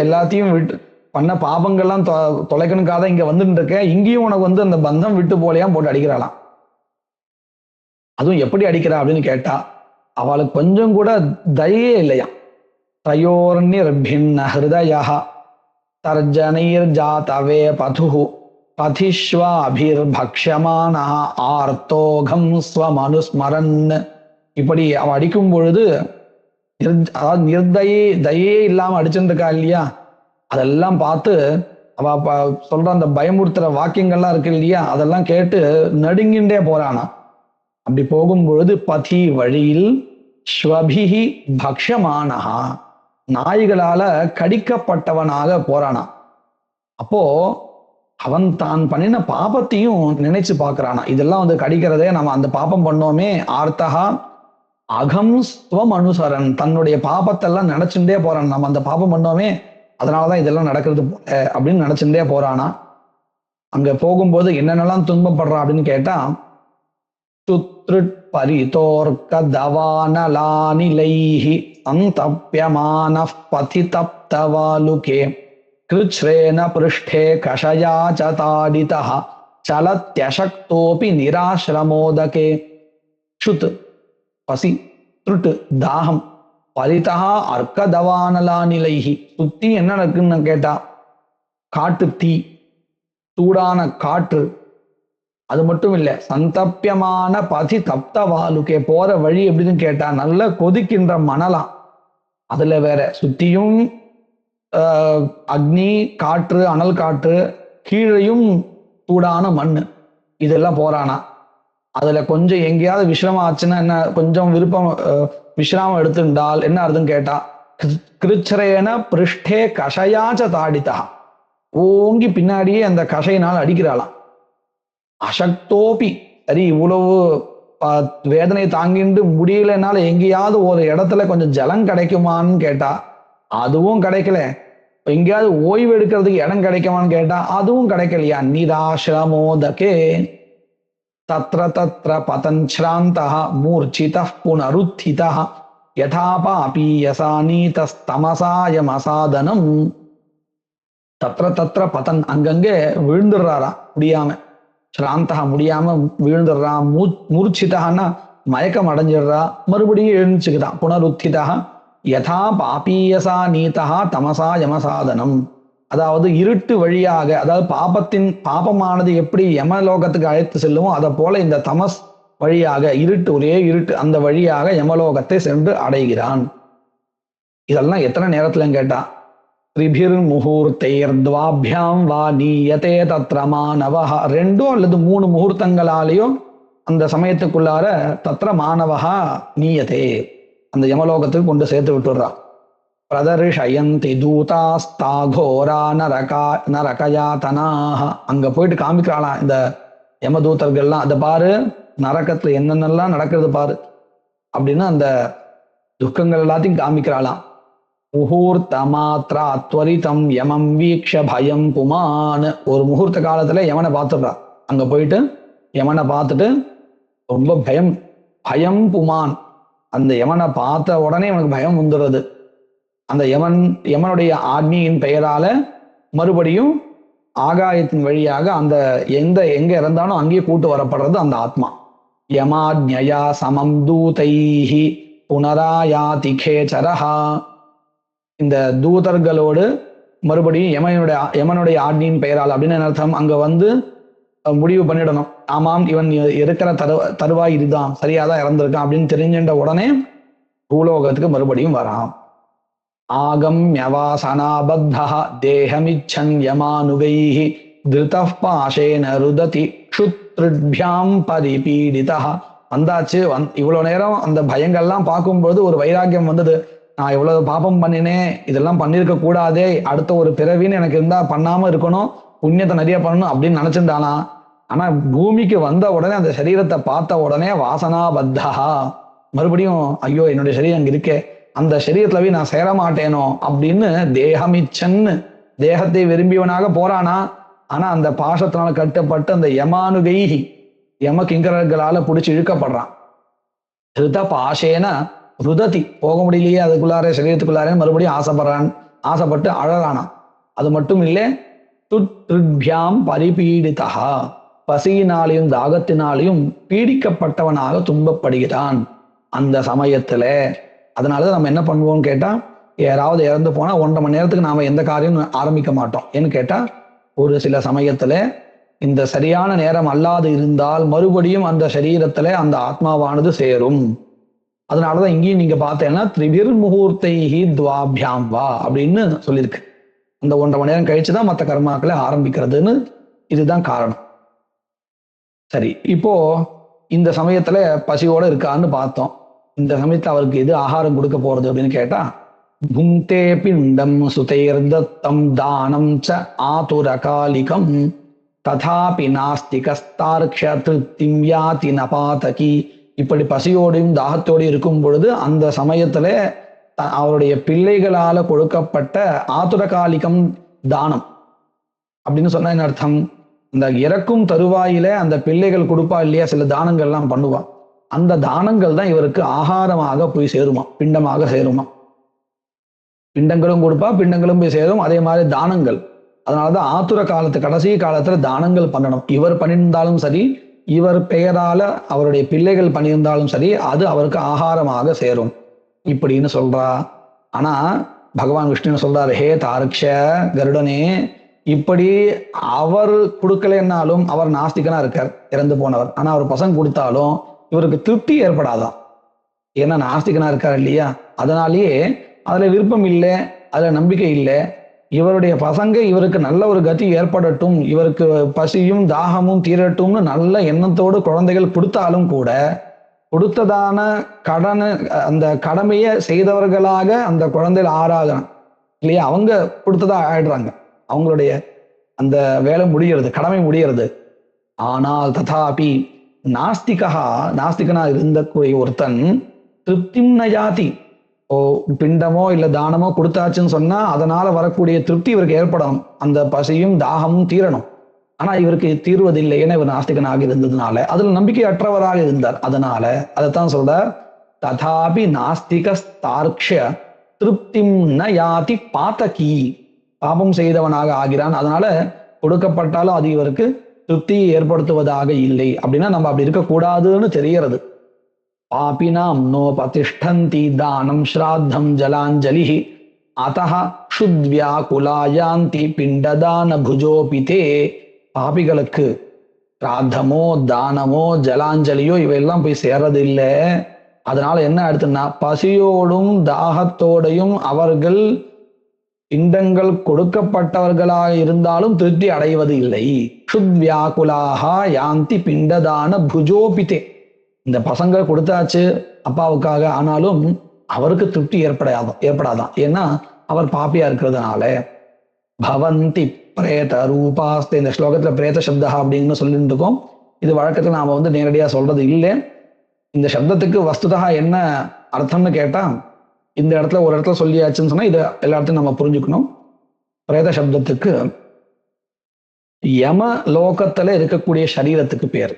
Speaker 2: எல்லாத்தையும் விட்டு பண்ண பாபங்கள்லாம் தொலைக்கணுக்காக இங்க வந்துட்டு இருக்க, இங்கேயும் உனக்கு அந்த பந்தம் விட்டு போலையாம் போட்டு அடிக்கிறாளாம். அதுவும் எப்படி அடிக்கிறா அப்படின்னு கேட்டா, அவளுக்கு கொஞ்சம் கூட தயே இல்லையா. தயோர்நிர்பின்ன ஹிருதயா தர்ஜனைர் ஜாதவே பதுஹு பதிஷ்வாபிர்பக்ஷமான ஆர்த்தோகம் ஸ்வமனுஸ்மரன். இப்படி அவன் அடிக்கும் பொழுது அதாவது தயே இல்லாம அடிச்சுருக்கா இல்லையா, அதெல்லாம் பார்த்து அவ சொல்ற அந்த பயமுறுத்துற வாக்கியங்கள்லாம் இருக்கு இல்லையா, அதெல்லாம் கேட்டு நடுங்கின்றே போறானா. அப்படி போகும்பொழுது பதி வழியில் ஸ்வபிஹி பக்ஷமானஹா, நாய்களால கடிக்கப்பட்டவனாக போறானா. அப்போ அவன் தான் பண்ணின பாபத்தையும் நினைச்சு பார்க்கறானா. இதெல்லாம் கடிக்கிறதே நம்ம அந்த பாபம் பண்ணோமே, ஆர்த்தகா அகம் ஸ்வம் அனுசரன், தன்னுடைய பாபத்தெல்லாம் நினைச்சுட்டே போறான். நம்ம அந்த பாபம் பண்ணோமே, அதனாலதான் இதெல்லாம் நடக்கிறது போல அப்படின்னு நினைச்சுட்டே போறானா. அங்க போகும்போது என்னென்னலாம் துன்பப்படுறான் அப்படின்னு கேட்டா, சுத்ருட் பரிதோர்க்க தவானலானிலைஹி சந்தப்யமானஃ பதிதப்தவாலுகே கிருச்ரேன பிருஷ்டே கஷயா ச தாடிதஹ சலத்யசக்தோபி நிராஸ்ரமோதகே. சுத் பசி, திருட்டு தாகம், பரிதா அர்க்கதவானலானிலைஹி, சுத்தி என்ன நடக்குன்னு கேட்டா காட்டு தீ, சூடான காற்று. அது மட்டும் இல்ல, சந்தப்பியமான பதி தப்த வாலுக்கே, போற வழி எப்படின்னு கேட்டா நல்ல கொதிக்கின்ற மணலாம், அதுல வேற சுத்தியும் அக்னி காற்று, அனல் காற்று, கீழையும் சூடான மண்ணு, இதெல்லாம் போறானா. அதுல கொஞ்சம் எங்கேயாவது விசிரமம் ஆச்சுன்னா என்ன, கொஞ்சம் விசிராமம் எடுத்துட்டால் என்ன அர்த்தம் கேட்டா, கிருச்சரேன பிருஷ்டே கஷயாச்ச தாடிதா, ஓங்கி பின்னாடியே அந்த கஷையினால் அடிக்கிறாளாம். அசக்தோபி, சரி இவ்வளவு வேதனை தாங்கிட்டு முடியலனால எங்கேயாவது ஒரு இடத்துல கொஞ்சம் ஜலம் கிடைக்குமான்னு கேட்டா அதுவும் கிடைக்கல. எங்கேயாவது ஓய்வு எடுக்கிறதுக்கு இடம் கிடைக்குமான்னு கேட்டா அதுவும் கிடைக்கலையா. நிராசிரமோதகே தத்ர தத்ர பதஞ்ச்ராந்தஹ மூர்ச்சிதः புனருத்திதः யதா பாபீயசா நீதஸ்தமசாயமசாதனம். தத்ர தத்ர பதன், அங்கங்கே விழுந்துடுறாரா முடியாம, ஸ்ராந்தகா முடியாம விழுந்துடுறான், மூர்ச்சிதஹன்னா மயக்கம் அடைஞ்சிடுறா, மறுபடியும் எழுந்துச்சுக்குதான். புனருத்திதா யதா பாபீயசா நீதா தமசா யமசாதனம், அதாவது இருட்டு வழியாக, அதாவது பாபமானது எப்படி யமலோகத்துக்கு அழைத்து செல்லுமோ அதை போல இந்த தமஸ் வழியாக, இருட்டு, ஒரே இருட்டு, அந்த வழியாக யமலோகத்தை சென்று அடைகிறான். இதெல்லாம் எத்தனை நேரத்துலன்னு கேட்டா, திரிபிர் முகூர்த்தைர்த்வாபியாம் வா நீயதே தத்ர மானவஹ, 2 அல்லது 3 முகூர்த்தங்களாலேயோ அந்த சமயத்துக்குள்ளார தத்ர மானவஹா நீயதே, அந்த யமலோகத்துக்கு கொண்டு சேர்த்து விட்டுடுறா. பிரதர்ஷயந்தி தூதாஸ்தாகோரா நரகயாதனாக, அங்க போயிட்டு காமிக்கிறாளாம் இந்த யமதூதர்கள்லாம், அதை பாரு நரகத்துல என்னென்னலாம் நடக்கிறது பாரு அப்படின்னு அந்த துக்கங்கள் எல்லாத்தையும் காமிக்கிறாளாம். முகூர்த்த மாத்ரா துவரிதம் யமம் வீக்ஷ பயம் புமான், ஒரு முகூர்த்த காலத்துல யமனை பார்த்துடுறா. அங்க போயிட்டு யமனை பார்த்துட்டு ரொம்ப பயம் புமான், அந்த யமனை பார்த்த உடனே அவனுக்கு பயம் வந்துடுறது. அந்த யமனுடைய ஆக்னியின் பெயரால மறுபடியும் ஆகாயத்தின் வழியாக அந்த எங்க இறந்தாலும் அங்கேயே கூட்டு வரப்படுறது அந்த ஆத்மா. யமாஜ்ஞயா சமம் தூதைஹி புனராயாதி கேச்சரஹா, இந்த தூதர்களோடு மறுபடியும் யமனுடைய ஆக்னியின் பெயரால் அப்படின்னு அர்த்தம். அங்க முடிவு பண்ணிடணும், ஆமாம் இவன் இருக்கிற தருவாய் இதுதான், சரியாதான் இறந்திருக்கான் அப்படின்னு தெரிஞ்சின்ற உடனே பூலோகத்துக்கு மறுபடியும் வரான். ஆகம்யவாசனாபத்தா தேஹமிச்சன் யமானுகைஹி திருதஃ பாஷேன ருததி க்ஷுத்ருட்பியாம் பரிபீடிதா. வந்தாச்சு, இவ்வளவு நேரம் அந்த பயங்கள்லாம் பார்க்கும்போது ஒரு வைராக்கியம் வந்தது. நான் இவ்வளவு பாபம் பண்ணினேன், இதெல்லாம் பண்ணிருக்க கூடாதே, அடுத்த ஒரு பிறவின்னு எனக்கு இருந்தா பண்ணாம இருக்கணும், புண்ணியத்தை நிறைய பண்ணணும் அப்படின்னு நினைச்சிருந்தானா. ஆனா பூமிக்கு வந்த உடனே அந்த சரீரத்தை பார்த்த உடனே வாசனாபத்தா, மறுபடியும் ஐயோ என்னுடைய சரீரம் அங்க இருக்கே, அந்த சரீரத்துல போய் நான் சேர மாட்டேனோ அப்படின்னு தேகமிச்சன்னு தேகத்தை விரும்பியவனாக போறானா. ஆனா அந்த பாசத்தினால கட்டப்பட்டு அந்த யமானுகைஹி யம கிங்கரர்களால பிடிச்சி இழுக்கப்படுறான். திருத பாஷேன ருததி, போக முடியலையே அதுக்குள்ளார சரீரத்துக்குள்ளாரே மறுபடியும் ஆசைப்பட்டு அழறானா. அது மட்டும் இல்லை, துட்ருட்பியாம் பரிபீடிதா, பசியினாலையும் தாகத்தினாலையும் பீடிக்கப்பட்டவனாக துன்பப்படுகிறான் அந்த சமயத்துல. அதனாலதான் நம்ம என்ன பண்ணுவோம்னு கேட்டா, யாராவது இறந்து போனா 1.5 மணி நேரத்துக்கு நாம எந்த காரியம் ஆரம்பிக்க மாட்டோம். ஏன்னு கேட்டா, ஒரு சில சமயத்துல இந்த சரியான நேரம் அல்லாது இருந்தால் மறுபடியும் அந்த சரீரத்துல அந்த ஆத்மாவானது சேரும். அதனாலதான் இங்கேயும் நீங்க பார்த்தேன்னா திரிபிர் முகூர்த்தைஹி துவாபியாம் வா அப்படின்னு சொல்லியிருக்கு. அந்த 1.5 மணி நேரம் கழிச்சுதான் மற்ற கர்மாக்களை ஆரம்பிக்கிறதுன்னு இதுதான் காரணம். சரி, இப்போ இந்த சமயத்துல பசியோட இருக்கான்னு பார்த்தோம். இந்த சமயத்துல அவருக்கு எது ஆகாரம் கொடுக்க போறது அப்படின்னு கேட்டா, புங்கே பிண்டம் சுதைர்தத்தம் தானம் ச ஆதுரகாலிகம் ததாபி நாஸ்திகஸ்தார்க்ஷ திருப்திம் யாதி நபாதகி. இப்படி பசியோடையும் தாகத்தோடையும் இருக்கும் பொழுது அந்த சமயத்துல அவருடைய பிள்ளைகளால கொடுக்கப்பட்ட ஆதுரகாலிகம் தானம் அப்படின்னு சொன்னா என்ன அர்த்தம்? இந்த இறக்கும் தருவாயில அந்த பிள்ளைகள் கொடுப்பா இல்லையா, சில தானங்கள்லாம் பண்ணுவா. அந்த தானங்கள் தான் இவருக்கு ஆகாரமாக போய் சேருமா, பிண்டமாக சேருமா. பிண்டங்களும் கொடுப்பா, பிண்டங்களும் போய் சேரும். அதே மாதிரி தானங்கள். அதனாலதான் ஆத்துர காலத்து கடைசி காலத்துல தானங்கள் பண்ணணும். இவர் பண்ணியிருந்தாலும் சரி, இவர் பெயரால அவருடைய பிள்ளைகள் பண்ணியிருந்தாலும் சரி, அது அவருக்கு ஆகாரமாக சேரும் இப்படின்னு சொல்றா. ஆனா பகவான் விஷ்ணு சொல்றாரு, ஹே தார்க்ஷ கருடனே, இப்படி அவர் கொடுக்கலன்னாலும், அவர் நாஸ்திகனா இருக்கார், இறந்து போனவர். ஆனா அவர் பசங்க கொடுத்தாலும் இவருக்கு திருப்தி ஏற்படாதான். ஏன்னா நாஸ்திகனா இருக்கார் இல்லையா, அதனாலேயே அதுல விருப்பம் இல்லை, அதுல நம்பிக்கை இல்லை. இவருடைய பசங்க இவருக்கு நல்ல ஒரு கதி ஏற்படட்டும், இவருக்கு பசியும் தாகமும் தீரட்டும்னு நல்ல எண்ணத்தோடு குழந்தைகள் கொடுத்தாலும் கூட, கொடுத்ததான அந்த கடமையை செய்தவர்களாக அந்த குழந்தைகள் ஆறாகணும் இல்லையா, அவங்க கொடுத்ததா ஆயிடுறாங்க, அவங்களுடைய அந்த வேலை முடிகிறது, கடமை முடிகிறது. ஆனால் ததாபி நாஸ்திகனா இருந்தக்கூடிய ஒருத்தன் திருப்திம் நயாதி, பிண்டமோ இல்ல தானமோ கொடுத்தாச்சுன்னு சொன்னா அதனால வரக்கூடிய திருப்தி இவருக்கு ஏற்படணும், அந்த பசியும் தாகமும் தீரணும். ஆனா இவருக்கு தீர்வதில்லை, ஏன்னா இவர் நாஸ்திகனாக இருந்ததுனால, அதுல நம்பிக்கை அற்றவராக இருந்தார். அதனால அதைத்தான் சொல்ற, ததாபி நாஸ்திகஸ்தார்க்ஷ திருப்திம் ந யாதி பாதகி, பாபம் செய்தவனாக ஆகிறான். அதனால கொடுக்கப்பட்டாலும் அது இவருக்கு திருப்தியை ஏற்படுத்துவதாக இல்லை. அப்படின்னா நம்ம அப்படி இருக்கக்கூடாதுன்னு தெரியறது. பாபினாம் நோ பதிஷ்டந்தி தானம் ஸ்ராத்தம் ஜலாஞ்சலி அத்தஹ க்ஷுத்வ்யாகுலாயாந்தி பிண்டதான புஜோபிதே. பாபிகளுக்கு ஸ்ராத்தமோ தானமோ ஜலாஞ்சலியோ இவையெல்லாம் போய் சேர்றது இல்லை. அதனால என்ன அடுத்துன்னா, பசியோடும் தாகத்தோடையும் அவர்கள் பிண்டங்கள் கொடுக்கப்பட்டவர்களாக இருந்தாலும் திருப்தி அடைவது இல்லை. க்ஷுத்வ்யாகுலாஹ யாந்தி பிண்டதான புஜோபிதே. இந்த பசங்க கொடுத்தாச்சு அப்பாவுக்காக, ஆனாலும் அவருக்கு திருப்தி ஏற்படாதான், ஏன்னா அவர் பாப்பியா இருக்கிறதுனால. பவந்தி பிரேத ரூபாஸ்தே, இந்த ஸ்லோகத்துல பிரேத சப்தா அப்படின்னு சொல்லிட்டு இருக்கோம். இது வழக்கத்துல நாம நேரடியா சொல்றது இல்லை. இந்த சப்தத்துக்கு வஸ்துதா என்ன அர்த்தம்னு கேட்டா, இந்த இடத்துல ஒரு இடத்துல சொல்லியாச்சுன்னு சொன்னா இதை எல்லா இடத்தையும் நம்ம புரிஞ்சுக்கணும். பிரேத சப்தத்துக்கு யம லோகத்துல இருக்கக்கூடிய சரீரத்துக்கு பேர்,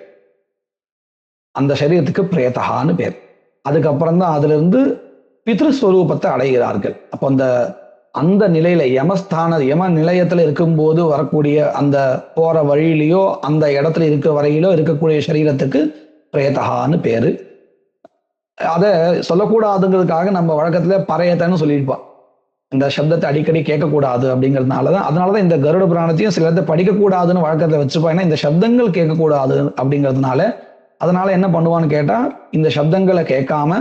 Speaker 2: அந்த சரீரத்துக்கு பிரேதகான்னு பேர். அதுக்கப்புறம் தான் அதுல இருந்து பித்ருஸ்வரூபத்தை அடைகிறார்கள். அப்போ அந்த நிலையில யம நிலையத்துல இருக்கும்போது வரக்கூடிய அந்த போற வழியிலையோ அந்த இடத்துல இருக்க வரையிலோ இருக்கக்கூடிய சரீரத்துக்கு பிரேதகான்னு பேரு. அதை சொல்லக்கூடாதுங்கிறதுக்காக நம்ம வழக்கத்துல பறையத்தன்னு சொல்லியிருப்பான். இந்த சப்தத்தை அடிக்கடி கேட்கக்கூடாது அப்படிங்கிறதுனாலதான், அதனாலதான் இந்த கருட புராணத்தையும் சில இடத்தை படிக்கக்கூடாதுன்னு வழக்கத்துல வச்சுப்பா. ஏன்னா இந்த சப்தங்கள் கேட்கக்கூடாது அப்படிங்கிறதுனால. அதனால என்ன பண்ணுவான்னு கேட்டா, இந்த சப்தங்களை கேட்காம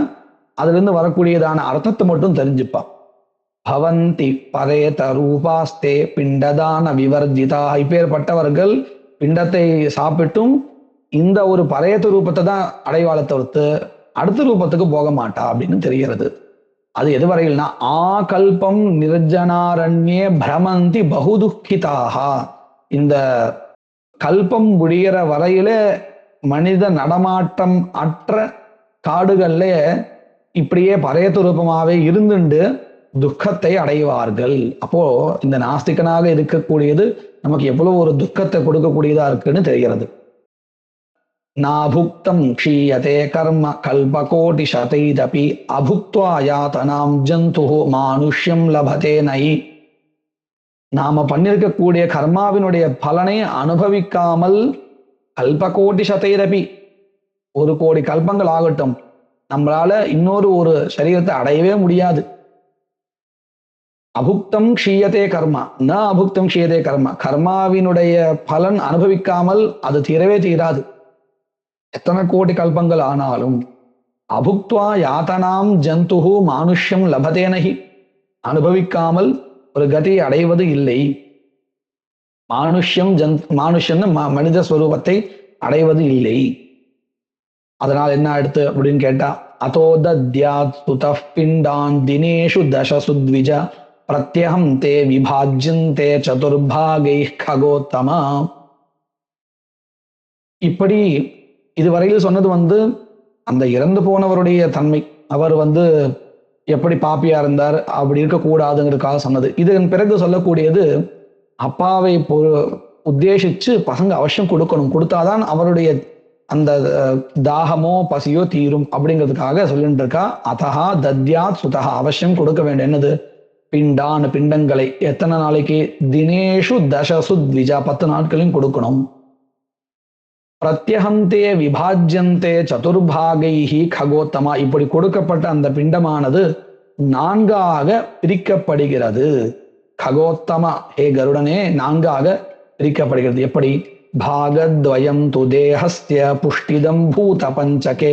Speaker 2: அதுல இருந்து வரக்கூடியதான அர்த்தத்தை மட்டும் தெரிஞ்சுப்பா. பவந்தி பரேத ரூபாஸ்தே பிண்டதான விவர்ஜிதா. இப்பேற்பட்டவர்கள் பிண்டத்தை சாப்பிட்டும் இந்த ஒரு பரேத ரூபத்தை தான் அடைவாளை தவிர்த்து அடுத்த ரூபத்துக்கு போக மாட்டா அப்படின்னு தெரிகிறது. அது எது வரையில்னா, ஆகல்பம் நிர்ஜனாரண்யே பிரமந்தி பகுதுக்கிதாக. இந்த கல்பம் முடிகிற வரையில மனித நடமாட்டம் அற்ற காடுகள்ல இப்படியே பரேத ரூபமாவே இருந்துண்டு துக்கத்தை அடைவார்கள். அப்போ இந்த நாஸ்திகனாக இருக்கக்கூடியது நமக்கு எவ்வளவு ஒரு துக்கத்தை கொடுக்கக்கூடியதா இருக்குன்னு தெரிகிறது. நாபுக்தம் க்ஷீயதே கர்ம கல்பகோட்டி சதைதபி அபுக்த்வா யாதனாம் ஜந்து மானுஷ்யம் லபதே நை. நாம பண்ணிருக்கக்கூடிய கர்மாவினுடைய பலனை அனுபவிக்காமல் கல்பகோட்டி சதைதபி, 1 கோடி கல்பங்கள் ஆகட்டும், நம்மளால இன்னொரு ஒரு சரீரத்தை அடையவே முடியாது. அபுக்தம் க்ஷீயதே கர்மா ந அபுக்தம் க்ஷீயதே கர்மா. கர்மாவினுடைய பலன் அனுபவிக்காமல் அது தீரவே தீராது, எத்தனை கோடி கல்பங்கள் ஆனாலும். அபுக்த்வா யாத்தனாம் ஜந்துஹு மானுஷ்யம் லபதேனஹி, அனுபவிக்காமல் ஒரு கதியை அடைவது இல்லை. மானுஷ்யம்னு மனித ஸ்வரூபத்தை அடைவது இல்லை. அதனால் என்ன அடுத்து அப்படின்னு கேட்டா, அதோ தத்யாத் சுதஃ பிண்டான் தினேஷு தசசு த்விஜ பிரத்யகம் தே விபாஜ்யந்தே சதுர்பாகை ககோத்தமா. இப்படி இதுவரையில் சொன்னது அந்த இறந்து போனவருடைய தன்மை, அவர் எப்படி பாப்பியா இருந்தார் அப்படி இருக்கக்கூடாதுங்கிறதுக்காக சொன்னது. இதன் பிறகு சொல்லக்கூடியது அப்பாவை உத்தேசிச்சு பசங்க அவசியம் கொடுக்கணும், கொடுத்தாதான் அவருடைய அந்த தாகமோ பசியோ தீரும் அப்படிங்கிறதுக்காக சொல்லிட்டு இருக்கா. அதஹா தத்யாத் சுதஹா, அவசியம் கொடுக்க வேண்டும். என்னது? பிண்டான், பிண்டங்களை. எத்தனை நாளைக்கு? தினேஷு தசசு த்விஜா, 10 நாட்களையும் கொடுக்கணும். பிரத்யகந்தே விபாஜ்யந்தே சதுர்பாகைஹி ககோத்தமா, இப்படி கொடுக்கப்பட்ட அந்த பிண்டமானது 4ஆக பிரிக்கப்படுகிறது. ககோத்தமா, ஹே கருடனே, 4ஆக பிரிக்கப்படுகிறது. எப்படி? பாகத்வயம் து தேஹஸ்ய புஷ்டிதம் பூத பஞ்சகே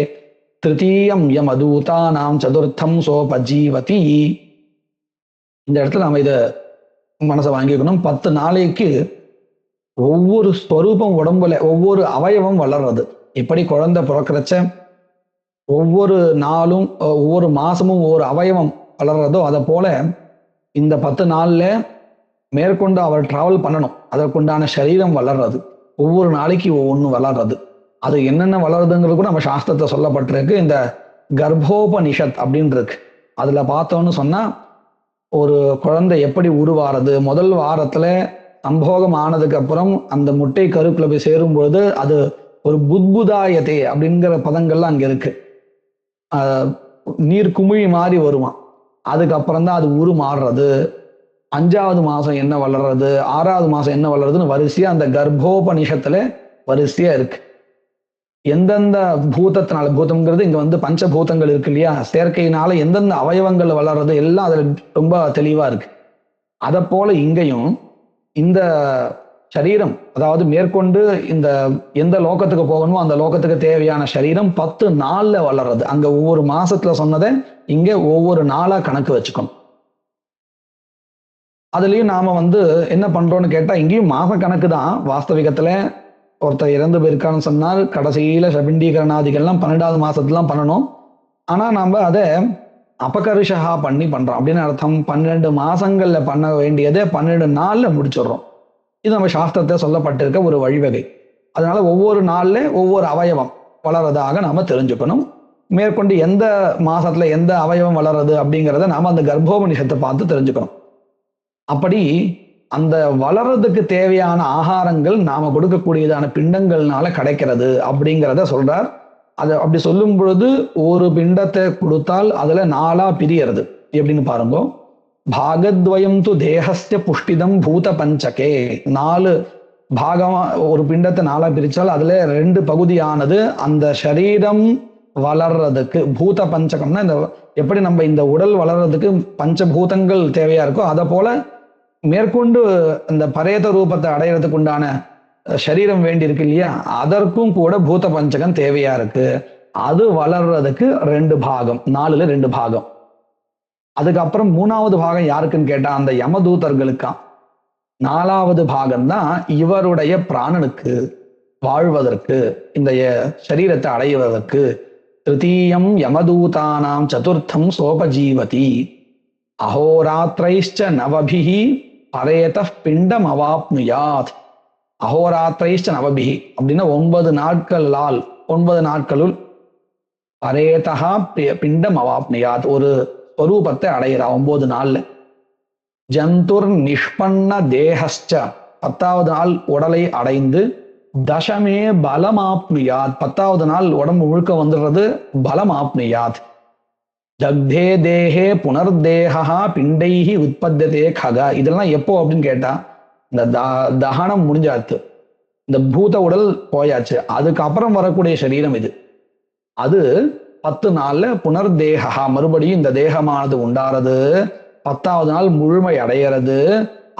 Speaker 2: திருத்தீயம் யமதூதானாம் சதுர்த்தம் சோபஜீவதி. இந்த இடத்துல நம்ம இதை மனசை வாங்கிக்கணும். 10 நாளைக்கு ஒவ்வொரு ஸ்வரூபம் உடம்புல ஒவ்வொரு அவயவம் வளர்றது. இப்படி குழந்தை பிறக்கிறச்ச ஒவ்வொரு நாளும் ஒவ்வொரு மாசமும் ஒவ்வொரு அவயவம் வளர்றதோ, அதை போல இந்த 10 நாள்ல மேற்கொண்டு அவர் டிராவல் பண்ணணும். அதற்குண்டான சரீரம் வளர்றது. ஒவ்வொரு நாளைக்கு ஒவ்வொன்று வளர்றது. அது என்னென்ன வளருதுங்கிறது கூட நம்ம சாஸ்திரத்தை சொல்லப்பட்டிருக்கு. இந்த கர்ப்போபனிஷத் அப்படின்னு இருக்கு. அதுல பார்த்தோன்னு சொன்னா ஒரு குழந்தை எப்படி உருவாறது, முதல் வாரத்துல சம்போகம் ஆனதுக்கு அப்புறம் அந்த முட்டை கருக்குள்ள போய் சேரும் பொழுது அது ஒரு புத்புதாயத்தே அப்படிங்கிற பதங்கள்லாம் அங்க இருக்கு. நீர் குமிழி மாதிரி வருவான். அதுக்கப்புறம் தான் அது உருமாறுறது. 5வது மாசம் என்ன வளர்றது, 6வது மாசம் என்ன வளருதுன்னு வரிசையா அந்த கர்ப்போபனிஷத்துல வரிசையா இருக்கு. எந்தெந்த பூதத்தினால, பூதம்ங்கிறது இங்க பஞ்சபூதங்கள் இருக்கு இல்லையா, செயற்கையினால எந்தெந்த அவயவங்கள் வளர்றது எல்லாம் அதுல ரொம்ப தெளிவா இருக்கு. அதை போல இங்கேயும் இந்த சரீரம், அதாவது மேற்கொண்டு இந்த எந்த லோகத்துக்கு போகணுமோ அந்த லோகத்துக்கு தேவையான சரீரம் 10 நாள்ல வளர்றது. அங்க ஒவ்வொரு மாசத்துல சொன்னதை இங்க ஒவ்வொரு நாளா கணக்கு வச்சுக்கணும். அதுலயும் நாம என்ன பண்றோம்னு கேட்டா, இங்கேயும் மாச கணக்கு தான். வாஸ்தவிகத்துல ஒருத்தர் இறந்து போயிருக்கான்னு சொன்னால் கடைசியில சபிண்டீகரணாதிகள்லாம் 12வது மாசத்துலாம் பண்ணணும். ஆனா நாம அதை அபகர்ஷகா பண்றோம். அப்படின்னு அர்த்தம், 12 மாசங்கள்ல பண்ண வேண்டியதை 12 நாள்ல முடிச்சிடுறோம். இது நம்ம சாஸ்திரத்தை சொல்லப்பட்டிருக்க ஒரு வழிவகை. அதனால ஒவ்வொரு நாள்ல ஒவ்வொரு அவயவம் வளர்றதாக நாம தெரிஞ்சுக்கணும். மேற்கொண்டு எந்த மாசத்துல எந்த அவயவம் வளர்றது அப்படிங்கிறத நாம அந்த கர்ப்போபனிஷத்தை பார்த்து தெரிஞ்சுக்கணும். அப்படி அந்த வளர்றதுக்கு தேவையான ஆகாரங்கள் நாம கொடுக்கக்கூடியதான பிண்டங்கள்னால கிடைக்கிறது அப்படிங்கிறத சொல்றார். அது அப்படி சொல்லும் பொழுது ஒரு பிண்டத்தை கொடுத்தால் அதுல 4ஆ பிரியறது. எப்படின்னு பாருங்க. பாகத்வயம் து தேஹஸ்ய புஷ்டிதம் பூத பஞ்சகே, 4 பாகமா ஒரு பிண்டத்தை 4ஆ பிரிச்சால் அதுல 2 பகுதியானது அந்த சரீரம் வளர்றதுக்கு. பூத பஞ்சகம்னா இந்த எப்படி நம்ம இந்த உடல் வளர்றதுக்கு பஞ்சபூதங்கள் தேவையா இருக்கோ, அதை போல மேற்கொண்டு இந்த பரேத ரூபத்தை அடையிறதுக்கு உண்டான சரீரம் வேண்டி இருக்கு இல்லையா, அதற்கும் கூட பூத பஞ்சகம் தேவையா இருக்கு. அது வளர்றதுக்கு 2 பாகம், 4ல 2 பாகம். அதுக்கப்புறம் 3வது பாகம் யாருக்குன்னு கேட்டா அந்த யமதூதர்களுக்கா. 4வது பாகம் தான் இவருடைய பிராணனுக்கு வாழ்வதற்கு, இந்த சரீரத்தை அடைவதற்கு. திருத்தீயம் யமதூதானாம் சதுர்த்தம் சோபஜீவதி அஹோராத்திரைஷ்ச நவபிஹி பரேத பிண்டம் அவாப்னுயாத். அஹோராத்திரைஷ்ச நவபிஹி அப்படின்னா 9 நாட்களுள் பரேதா பிண்டம் அவாப்னுயாத், ஒரு ஸ்வரூபத்தை அடைகிறா 9 நாள்ல. ஜந்துர் நிஷ்பன்ன தேஹஸ்ச, 10வது நாள் உடலை அடைந்து தசமே பலமாப்னுயாத், 10வது நாள் உடம்பு முழுக்க வந்துடுறது பலமாப்னுயாத். தக்தே தேஹே புனர்தேகா பிண்டைஹி உற்பத்ததே கக. இதெல்லாம் எப்போ அப்படின்னு கேட்டா இந்த தகனம் முடிஞ்சாச்சு, இந்த பூத உடல் போயாச்சு, அதுக்கப்புறம் வரக்கூடிய சரீரம் இது. அது 10 நாள்ல புனர்தேகா, மறுபடியும் இந்த தேகமானது உண்டாறது. 10வது நாள் முழுமை அடையிறது.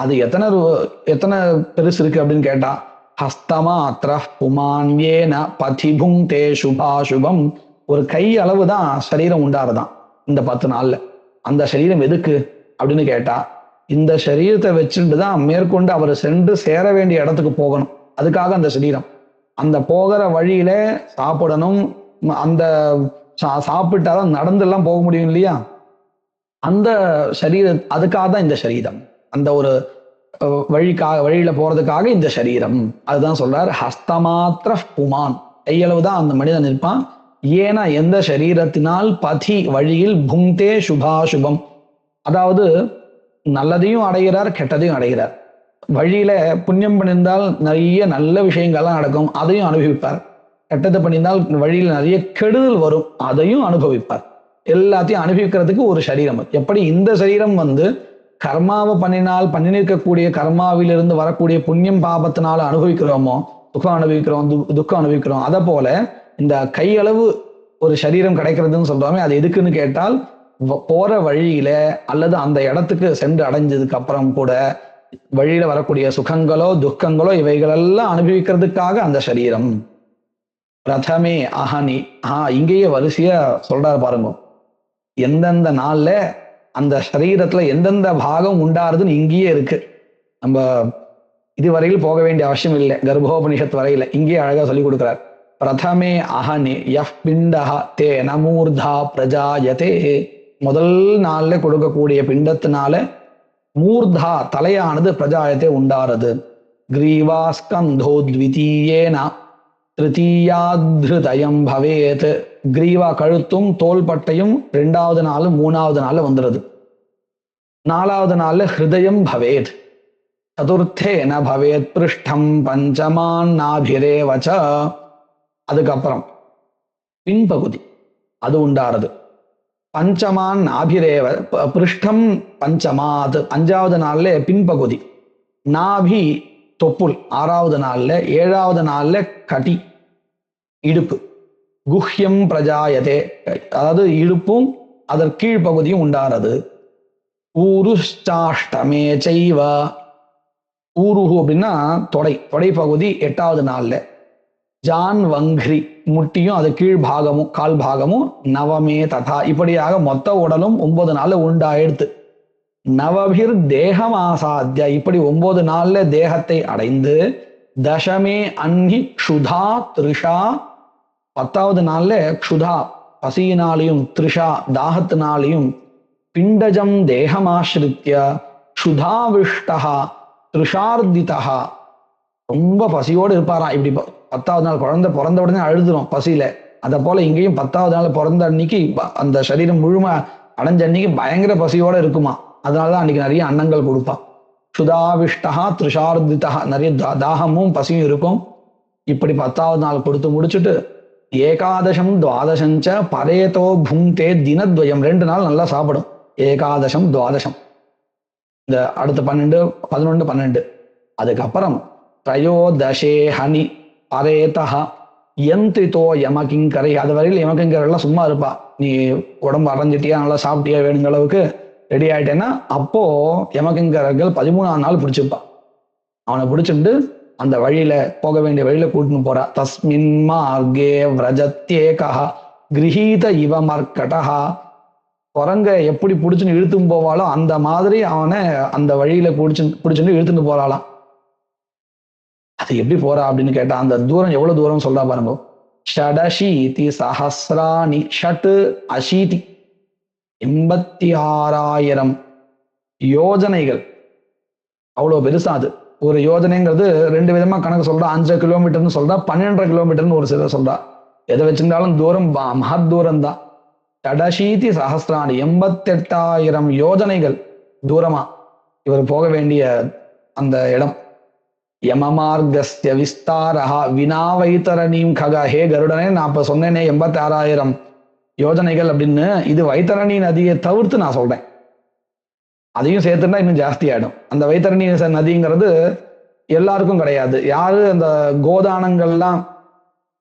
Speaker 2: அது எத்தனை பெருசு இருக்கு அப்படின்னு கேட்டா, ஹஸ்தமாத்ர புமான்யேன பதிபுங் தே சுபாசுபம் ஒரு கை அளவு தான் சரீரம் உண்டாருதான் இந்த 10 நாள்ல. அந்த சரீரம் எதுக்கு அப்படின்னு கேட்டா, இந்த சரீரத்தை வச்சுட்டு தான் மேற்கொண்டு அவர் சென்று சேர வேண்டிய இடத்துக்கு போகணும். அதுக்காக அந்த சரீரம். அந்த போகிற வழியில சாப்பிடணும். அந்த சாப்பிட்டாதான் நடந்தெல்லாம் போக முடியும் இல்லையா? அந்த அதுக்காக தான் இந்த சரீரம். அந்த ஒரு வழியில போறதுக்காக இந்த சரீரம். அதுதான் சொல்றார், ஹஸ்தமாத்திர புமான், கையளவு தான் அந்த மனிதன் இருப்பான். ஏன்னா எந்த சரீரத்தினால் பதி வழியில் புங்தே சுபாசுபம், அதாவது நல்லதையும் அடைகிறார் கெட்டதையும் அடைகிறார். வழியில புண்ணியம் பண்ணியிருந்தால் நிறைய நல்ல விஷயங்கள்லாம் நடக்கும், அதையும் அனுபவிப்பார். கெட்டதை பண்ணியிருந்தால் வழியில் நிறைய கெடுதல் வரும், அதையும் அனுபவிப்பார். எல்லாத்தையும் அனுபவிக்கிறதுக்கு ஒரு சரீரம். எப்படி இந்த சரீரம் கர்மாவை பண்ணினிருக்கக்கூடிய கர்மாவிலிருந்து வரக்கூடிய புண்ணியம் பாபத்தினால அனுபவிக்கிறோமோ, சுகம் அனுபவிக்கிறோம், துக்கம் அனுபவிக்கிறோம், அதை போல இந்த கையளவு ஒரு சரீரம் கிடைக்கிறதுன்னு சொல்றோமே, அது எதுக்குன்னு கேட்டால் போற வழியில அல்லது அந்த இடத்துக்கு சென்று அடைஞ்சதுக்கு அப்புறம் கூட வழியில வரக்கூடிய சுகங்களோ துக்கங்களோ இவைகளெல்லாம் அனுபவிக்கிறதுக்காக அந்த சரீரம். பிரதமே அஹனி, இங்கேயே வரிசையா சொல்றாரு பாருங்க, எந்தெந்த நாள்ல அந்த சரீரத்துல எந்தெந்த பாகம் உண்டாருதுன்னு இங்கேயே இருக்கு. நம்ம இதுவரையில் போக வேண்டிய அவசியம் இல்லை, கர்ப்போபனிஷத் வரையில இங்கேயே அழகா சொல்லி கொடுக்கிறார். பிரதமே அஹனி யஃப் பிண்டஹ தே நமூர்தா பிரஜாயதே, முதல் நாள்ல கொடுக்கக்கூடிய பிண்டத்தினால மூர்தா தலையானது பிரஜாயத்தை உண்டாறது. கிரீவா ஸ்கந்தோ த்விதீயேன திருத்தீயாத்ருதயம் பவேத், கிரீவா கழுத்தும் தோள்பட்டையும் 2வது நாள் 3வது நாள்ல வந்துடுது. 4வது நாள்ல ஹிருதயம் பவேத், சதுர்த்தே ந பவேத் பிருஷ்டம் பஞ்சமான் நாபிரேவச்ச, அதுக்கப்புறம் பின்பகுதி அது உண்டாறது. பஞ்சமான் நாபிரேவ பிருஷ்டம் பஞ்சமாத், 5வது நாள்ல பின்பகுதி. நாபி தொப்புள் 6வது நாள்ல. 7வது நாள்ல கடி இடுப்பு. குஹ்யம் பிரஜாயதே, அதாவது இடுப்பும் அதற்கு கீழ்ப்பகுதியும் உண்டாறது. ஊருஷ்டாஷ்டமே செய்வ, ஊருஹு அப்படின்னா தொடை பகுதி 8வது நாள்ல. ஜான் வங்கிரி முட்டியும் அது கீழ் பாகமும் கால் பாகமும். நவமே ததா, இப்படியாக மொத்த உடலும் 9 நாள்ல உண்டாயிடுத்து. நவபிர் தேகம் ஆசாத்திய, இப்படி 9 நாள்ல தேகத்தை அடைந்து. தசமே அன்னி க்ஷுதா த்ரிஷா, 10வது நாள்ல க்ஷுதா பசியினாலையும் த்ரிஷா தாகத்தினாலையும். பிண்டஜம் தேகமாஸ்ரித்ய க்ஷுதாவிஷ்டா த்ரிஷார்திதா, ரொம்ப பசியோடு இருப்பாராம். இப்படி 10வது நாள் குழந்தை பிறந்த உடனே அழுதுரும் பசியில, அதை போல இங்கேயும் 10வது நாள் பிறந்த அன்னைக்கு அந்த சரீரம் முழுமை அடைஞ்ச அன்னைக்கு பயங்கர பசியோட இருக்குமா. அதனாலதான் அன்னைக்கு நிறைய அன்னங்கள் கொடுப்பான். சுதாவிஷ்டா த்ரிஷார்திதா, நிறைய தாகமும் பசியும் இருக்கும். இப்படி 10வது நாள் கொடுத்து முடிச்சுட்டு ஏகாதசம் துவாதசஞ்ச பரேதோ புங்தே தினத்வயம், 2 நாள் நல்லா சாப்பிடும். ஏகாதசம் துவாதசம், இந்த அடுத்த 12 11 12. அதுக்கப்புறம் த்ரயோதசே ஹனி பரேதஹ யந்திரிதோ யமகிங்கரை, அது வரையில் யமகிங்கரெல்லாம் சும்மா இருப்பா. நீ உடம்பு அடைஞ்சிட்டியா, நல்லா சாப்பிட்டியா, வேணுங்கிற அளவுக்கு ரெடி ஆயிட்டேன்னா அப்போ யமகிங்கரர்கள் 13ஆம் நாள் பிடிச்சிருப்பா. அவனை பிடிச்சிட்டு அந்த வழியில போக வேண்டிய வழியில கூட்டின்னு போறா. தஸ்மின் மார்கே விரஜத்யேகா கிரஹீத இவ மர்க்கடஹா, குரங்க எப்படி பிடிச்சுன்னு இழுத்துன்னு போவாளோ அந்த மாதிரி அவனை அந்த வழியில பிடிச்சுட்டு இழுத்துட்டு போறாளாம். அது எப்படி போறா அப்படின்னு கேட்டா, அந்த தூரம் எவ்வளவு தூரம் சொல்றா பாருங்க. ஷடஷீதி சஹஸ்ராணி, ஷட் அஷீதி 86,000 யோஜனைகள். அவ்வளவு பெருசா அது. ஒரு யோஜனைங்கிறது 2 விதமா கணக்கு சொல்றா. 5 கிலோமீட்டர்னு சொல்றா, 12 கிலோமீட்டர்னு ஒரு சிலர் சொல்றா. எதை வச்சிருந்தாலும் தூரம் மகத் தூரம் தான். ஷடஷீதி சஹஸ்ராணி 88,000 யோஜனைகள் தூரமா இவர் போக வேண்டிய அந்த இடம். யமமார்கஸ்ய விஸ்தாரஹா வினா வைத்தரணீம் ககா, ஹே கருடனே, நான் இப்ப சொன்னேனே 86,000 யோஜனைகள் அப்படின்னு, இது வைத்தரணி நதியை தவிர்த்து நான் சொல்றேன். அதையும் சேர்த்துட்டா இன்னும் ஜாஸ்தி ஆயிடும். அந்த வைத்தரணி நதிங்கிறது எல்லாருக்கும் கிடையாது. யாரு அந்த கோதானங்கள்லாம்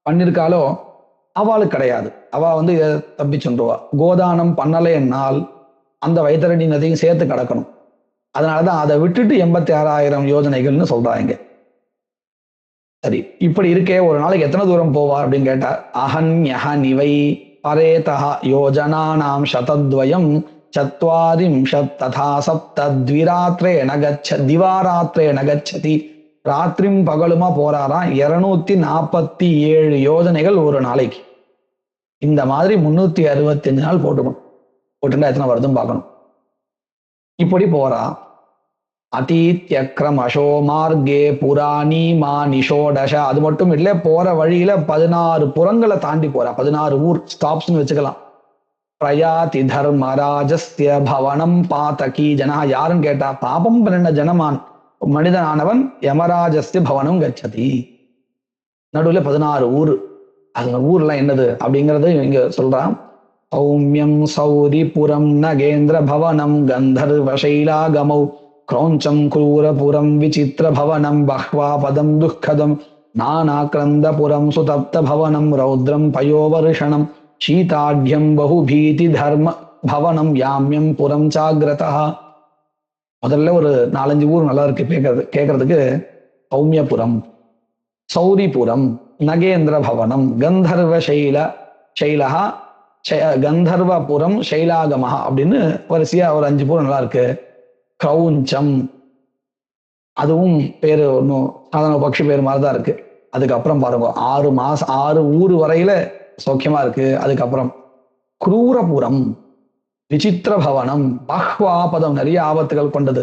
Speaker 2: பண்ணிருக்காளோ அவளுக்கு கிடையாது. அவ தப்பிச்சுருவா. கோதானம் பண்ணலைன்னால் அந்த வைத்தரணி நதியும் சேர்த்து கிடக்கணும். அதனாலதான் அதை விட்டுட்டு 86,000 யோஜனைகள்னு சொல்றாங்க. சரி, இப்படி இருக்கே ஒரு நாளைக்கு எத்தனை தூரம் போவார் அப்படின்னு கேட்டா, அஹன்யஹ நிவை பரேதः யோஜனானாம் சதத்வயம் சத்வாரிம்ஷத் ததா சப்த திவாராத்ரேண கச்சதி. ராத்திரியும் பகலுமா போறாராம். 247 யோஜனைகள் ஒரு நாளைக்கு. இந்த மாதிரி 365 நாள் போட்டுட்டா எத்தனை வருதும் பார்க்கணும். இப்படி போறா. அதீத்யக்ரமசோ மார்க்கே புராணி மா நிஷோடஷ. அது மட்டும் இல்லை, போற வழியில 16 புறங்களை தாண்டி போறா. 16 ஊர் ஸ்டாப்ஸ்ன்னு வச்சுக்கலாம். பிரயாதி தர்மராஜஸ்ய பவனம் பாதகி ஜனா. யாருன்னு கேட்டா, பாபம் பண்ணின ஜனமான் மனிதனானவன் யமராஜஸ்ய பவனம் கச்சதி. நடுவில் 16 ஊர். அந்த ஊர்லாம் என்னது அப்படிங்கிறது இங்க சொல்றான். சௌமியம் சௌரிபுரம் நகேந்திர பவனம் கந்தர்வசைலாகமௌ க்ரௌஞ்சம் க்ரூரபுரம் விசித்திர பவனம் பஹ்வா பதம் துக்கதம் நானாக்ரந்தபுரம் சுதப்த பவனம் ரௌத்ரம் பயோவருஷணம் சீதாட்யம் பகுபீதி தர்ம பவனம் யாமியம் புரம் சாகிரதா. முதல்ல ஒரு 4-5 ஊர் நல்லா இருக்கு கேட்கறதுக்கு. சௌமியபுரம், சௌரிபுரம், நகேந்திர பவனம், சைலஹா, கந்தர்வபுரம், சைலாகமஹா அப்படின்னு வரிசையா ஒரு 5 பூரம் நல்லா இருக்கு. கிரௌஞ்சம், அதுவும் பேரு ஒன்றும் சாதாரண பட்சி பேர் மாதிரிதான் இருக்கு. அதுக்கப்புறம் பாருங்க 6 ஊர் வரையில சௌக்கியமா இருக்கு. அதுக்கப்புறம் குரூரபுரம், விசித்திர பவனம், பஹ்வாபதம், நிறைய ஆபத்துகள் கொண்டது,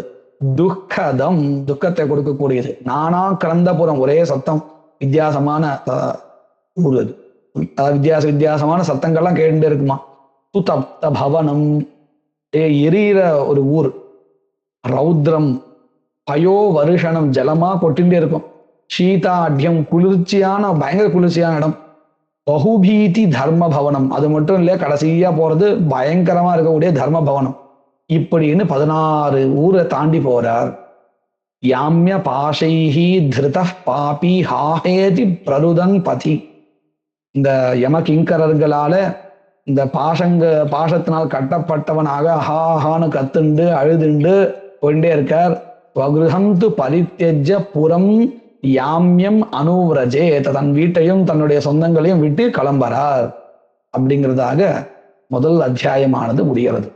Speaker 2: துக்கதம், துக்கத்தை கொடுக்கக்கூடியது, நானா கிரந்தபுரம், ஒரே சத்தம், வித்தியாசமான ஊர் அது. வித்தியாசமான சத்தங்கள்லாம் கேட்டுட்டே இருக்குமா. சுதப்த பவனம், எரியிற ஒரு ஊர். ரௌத்ரம், பயோ வருஷணம், ஜலமா கொட்டின்றே இருக்கும். சீதாட்யம், குளிர்ச்சியான, பயங்கர குளிர்ச்சியான இடம். பகுபீதி தர்ம பவனம், அது மட்டும் இல்லையா, கடைசியா போறது பயங்கரமா இருக்கக்கூடிய தர்ம பவனம். இப்படின்னு 16 ஊரை தாண்டி போறார். யாமிய பாஷைஹி திருத பாபி ஹாஹேதி பிரருதன் பதி. இந்த யம கிங்கரர்களால இந்த பாசத்தினால் கட்டப்பட்டவனாக ஹாஹான்னு கத்துண்டு அழுதுண்டு போயிட்டே இருக்கார். வக்ருஹந்து பரித்யஜ புறம் யாமியம் அனுவ்ரஜே. தன் வீட்டையும் தன்னுடைய சொந்தங்களையும் விட்டு கிளம்புறார். அப்படிங்கிறதாக முதல் அத்தியாயமானது முடிகிறது.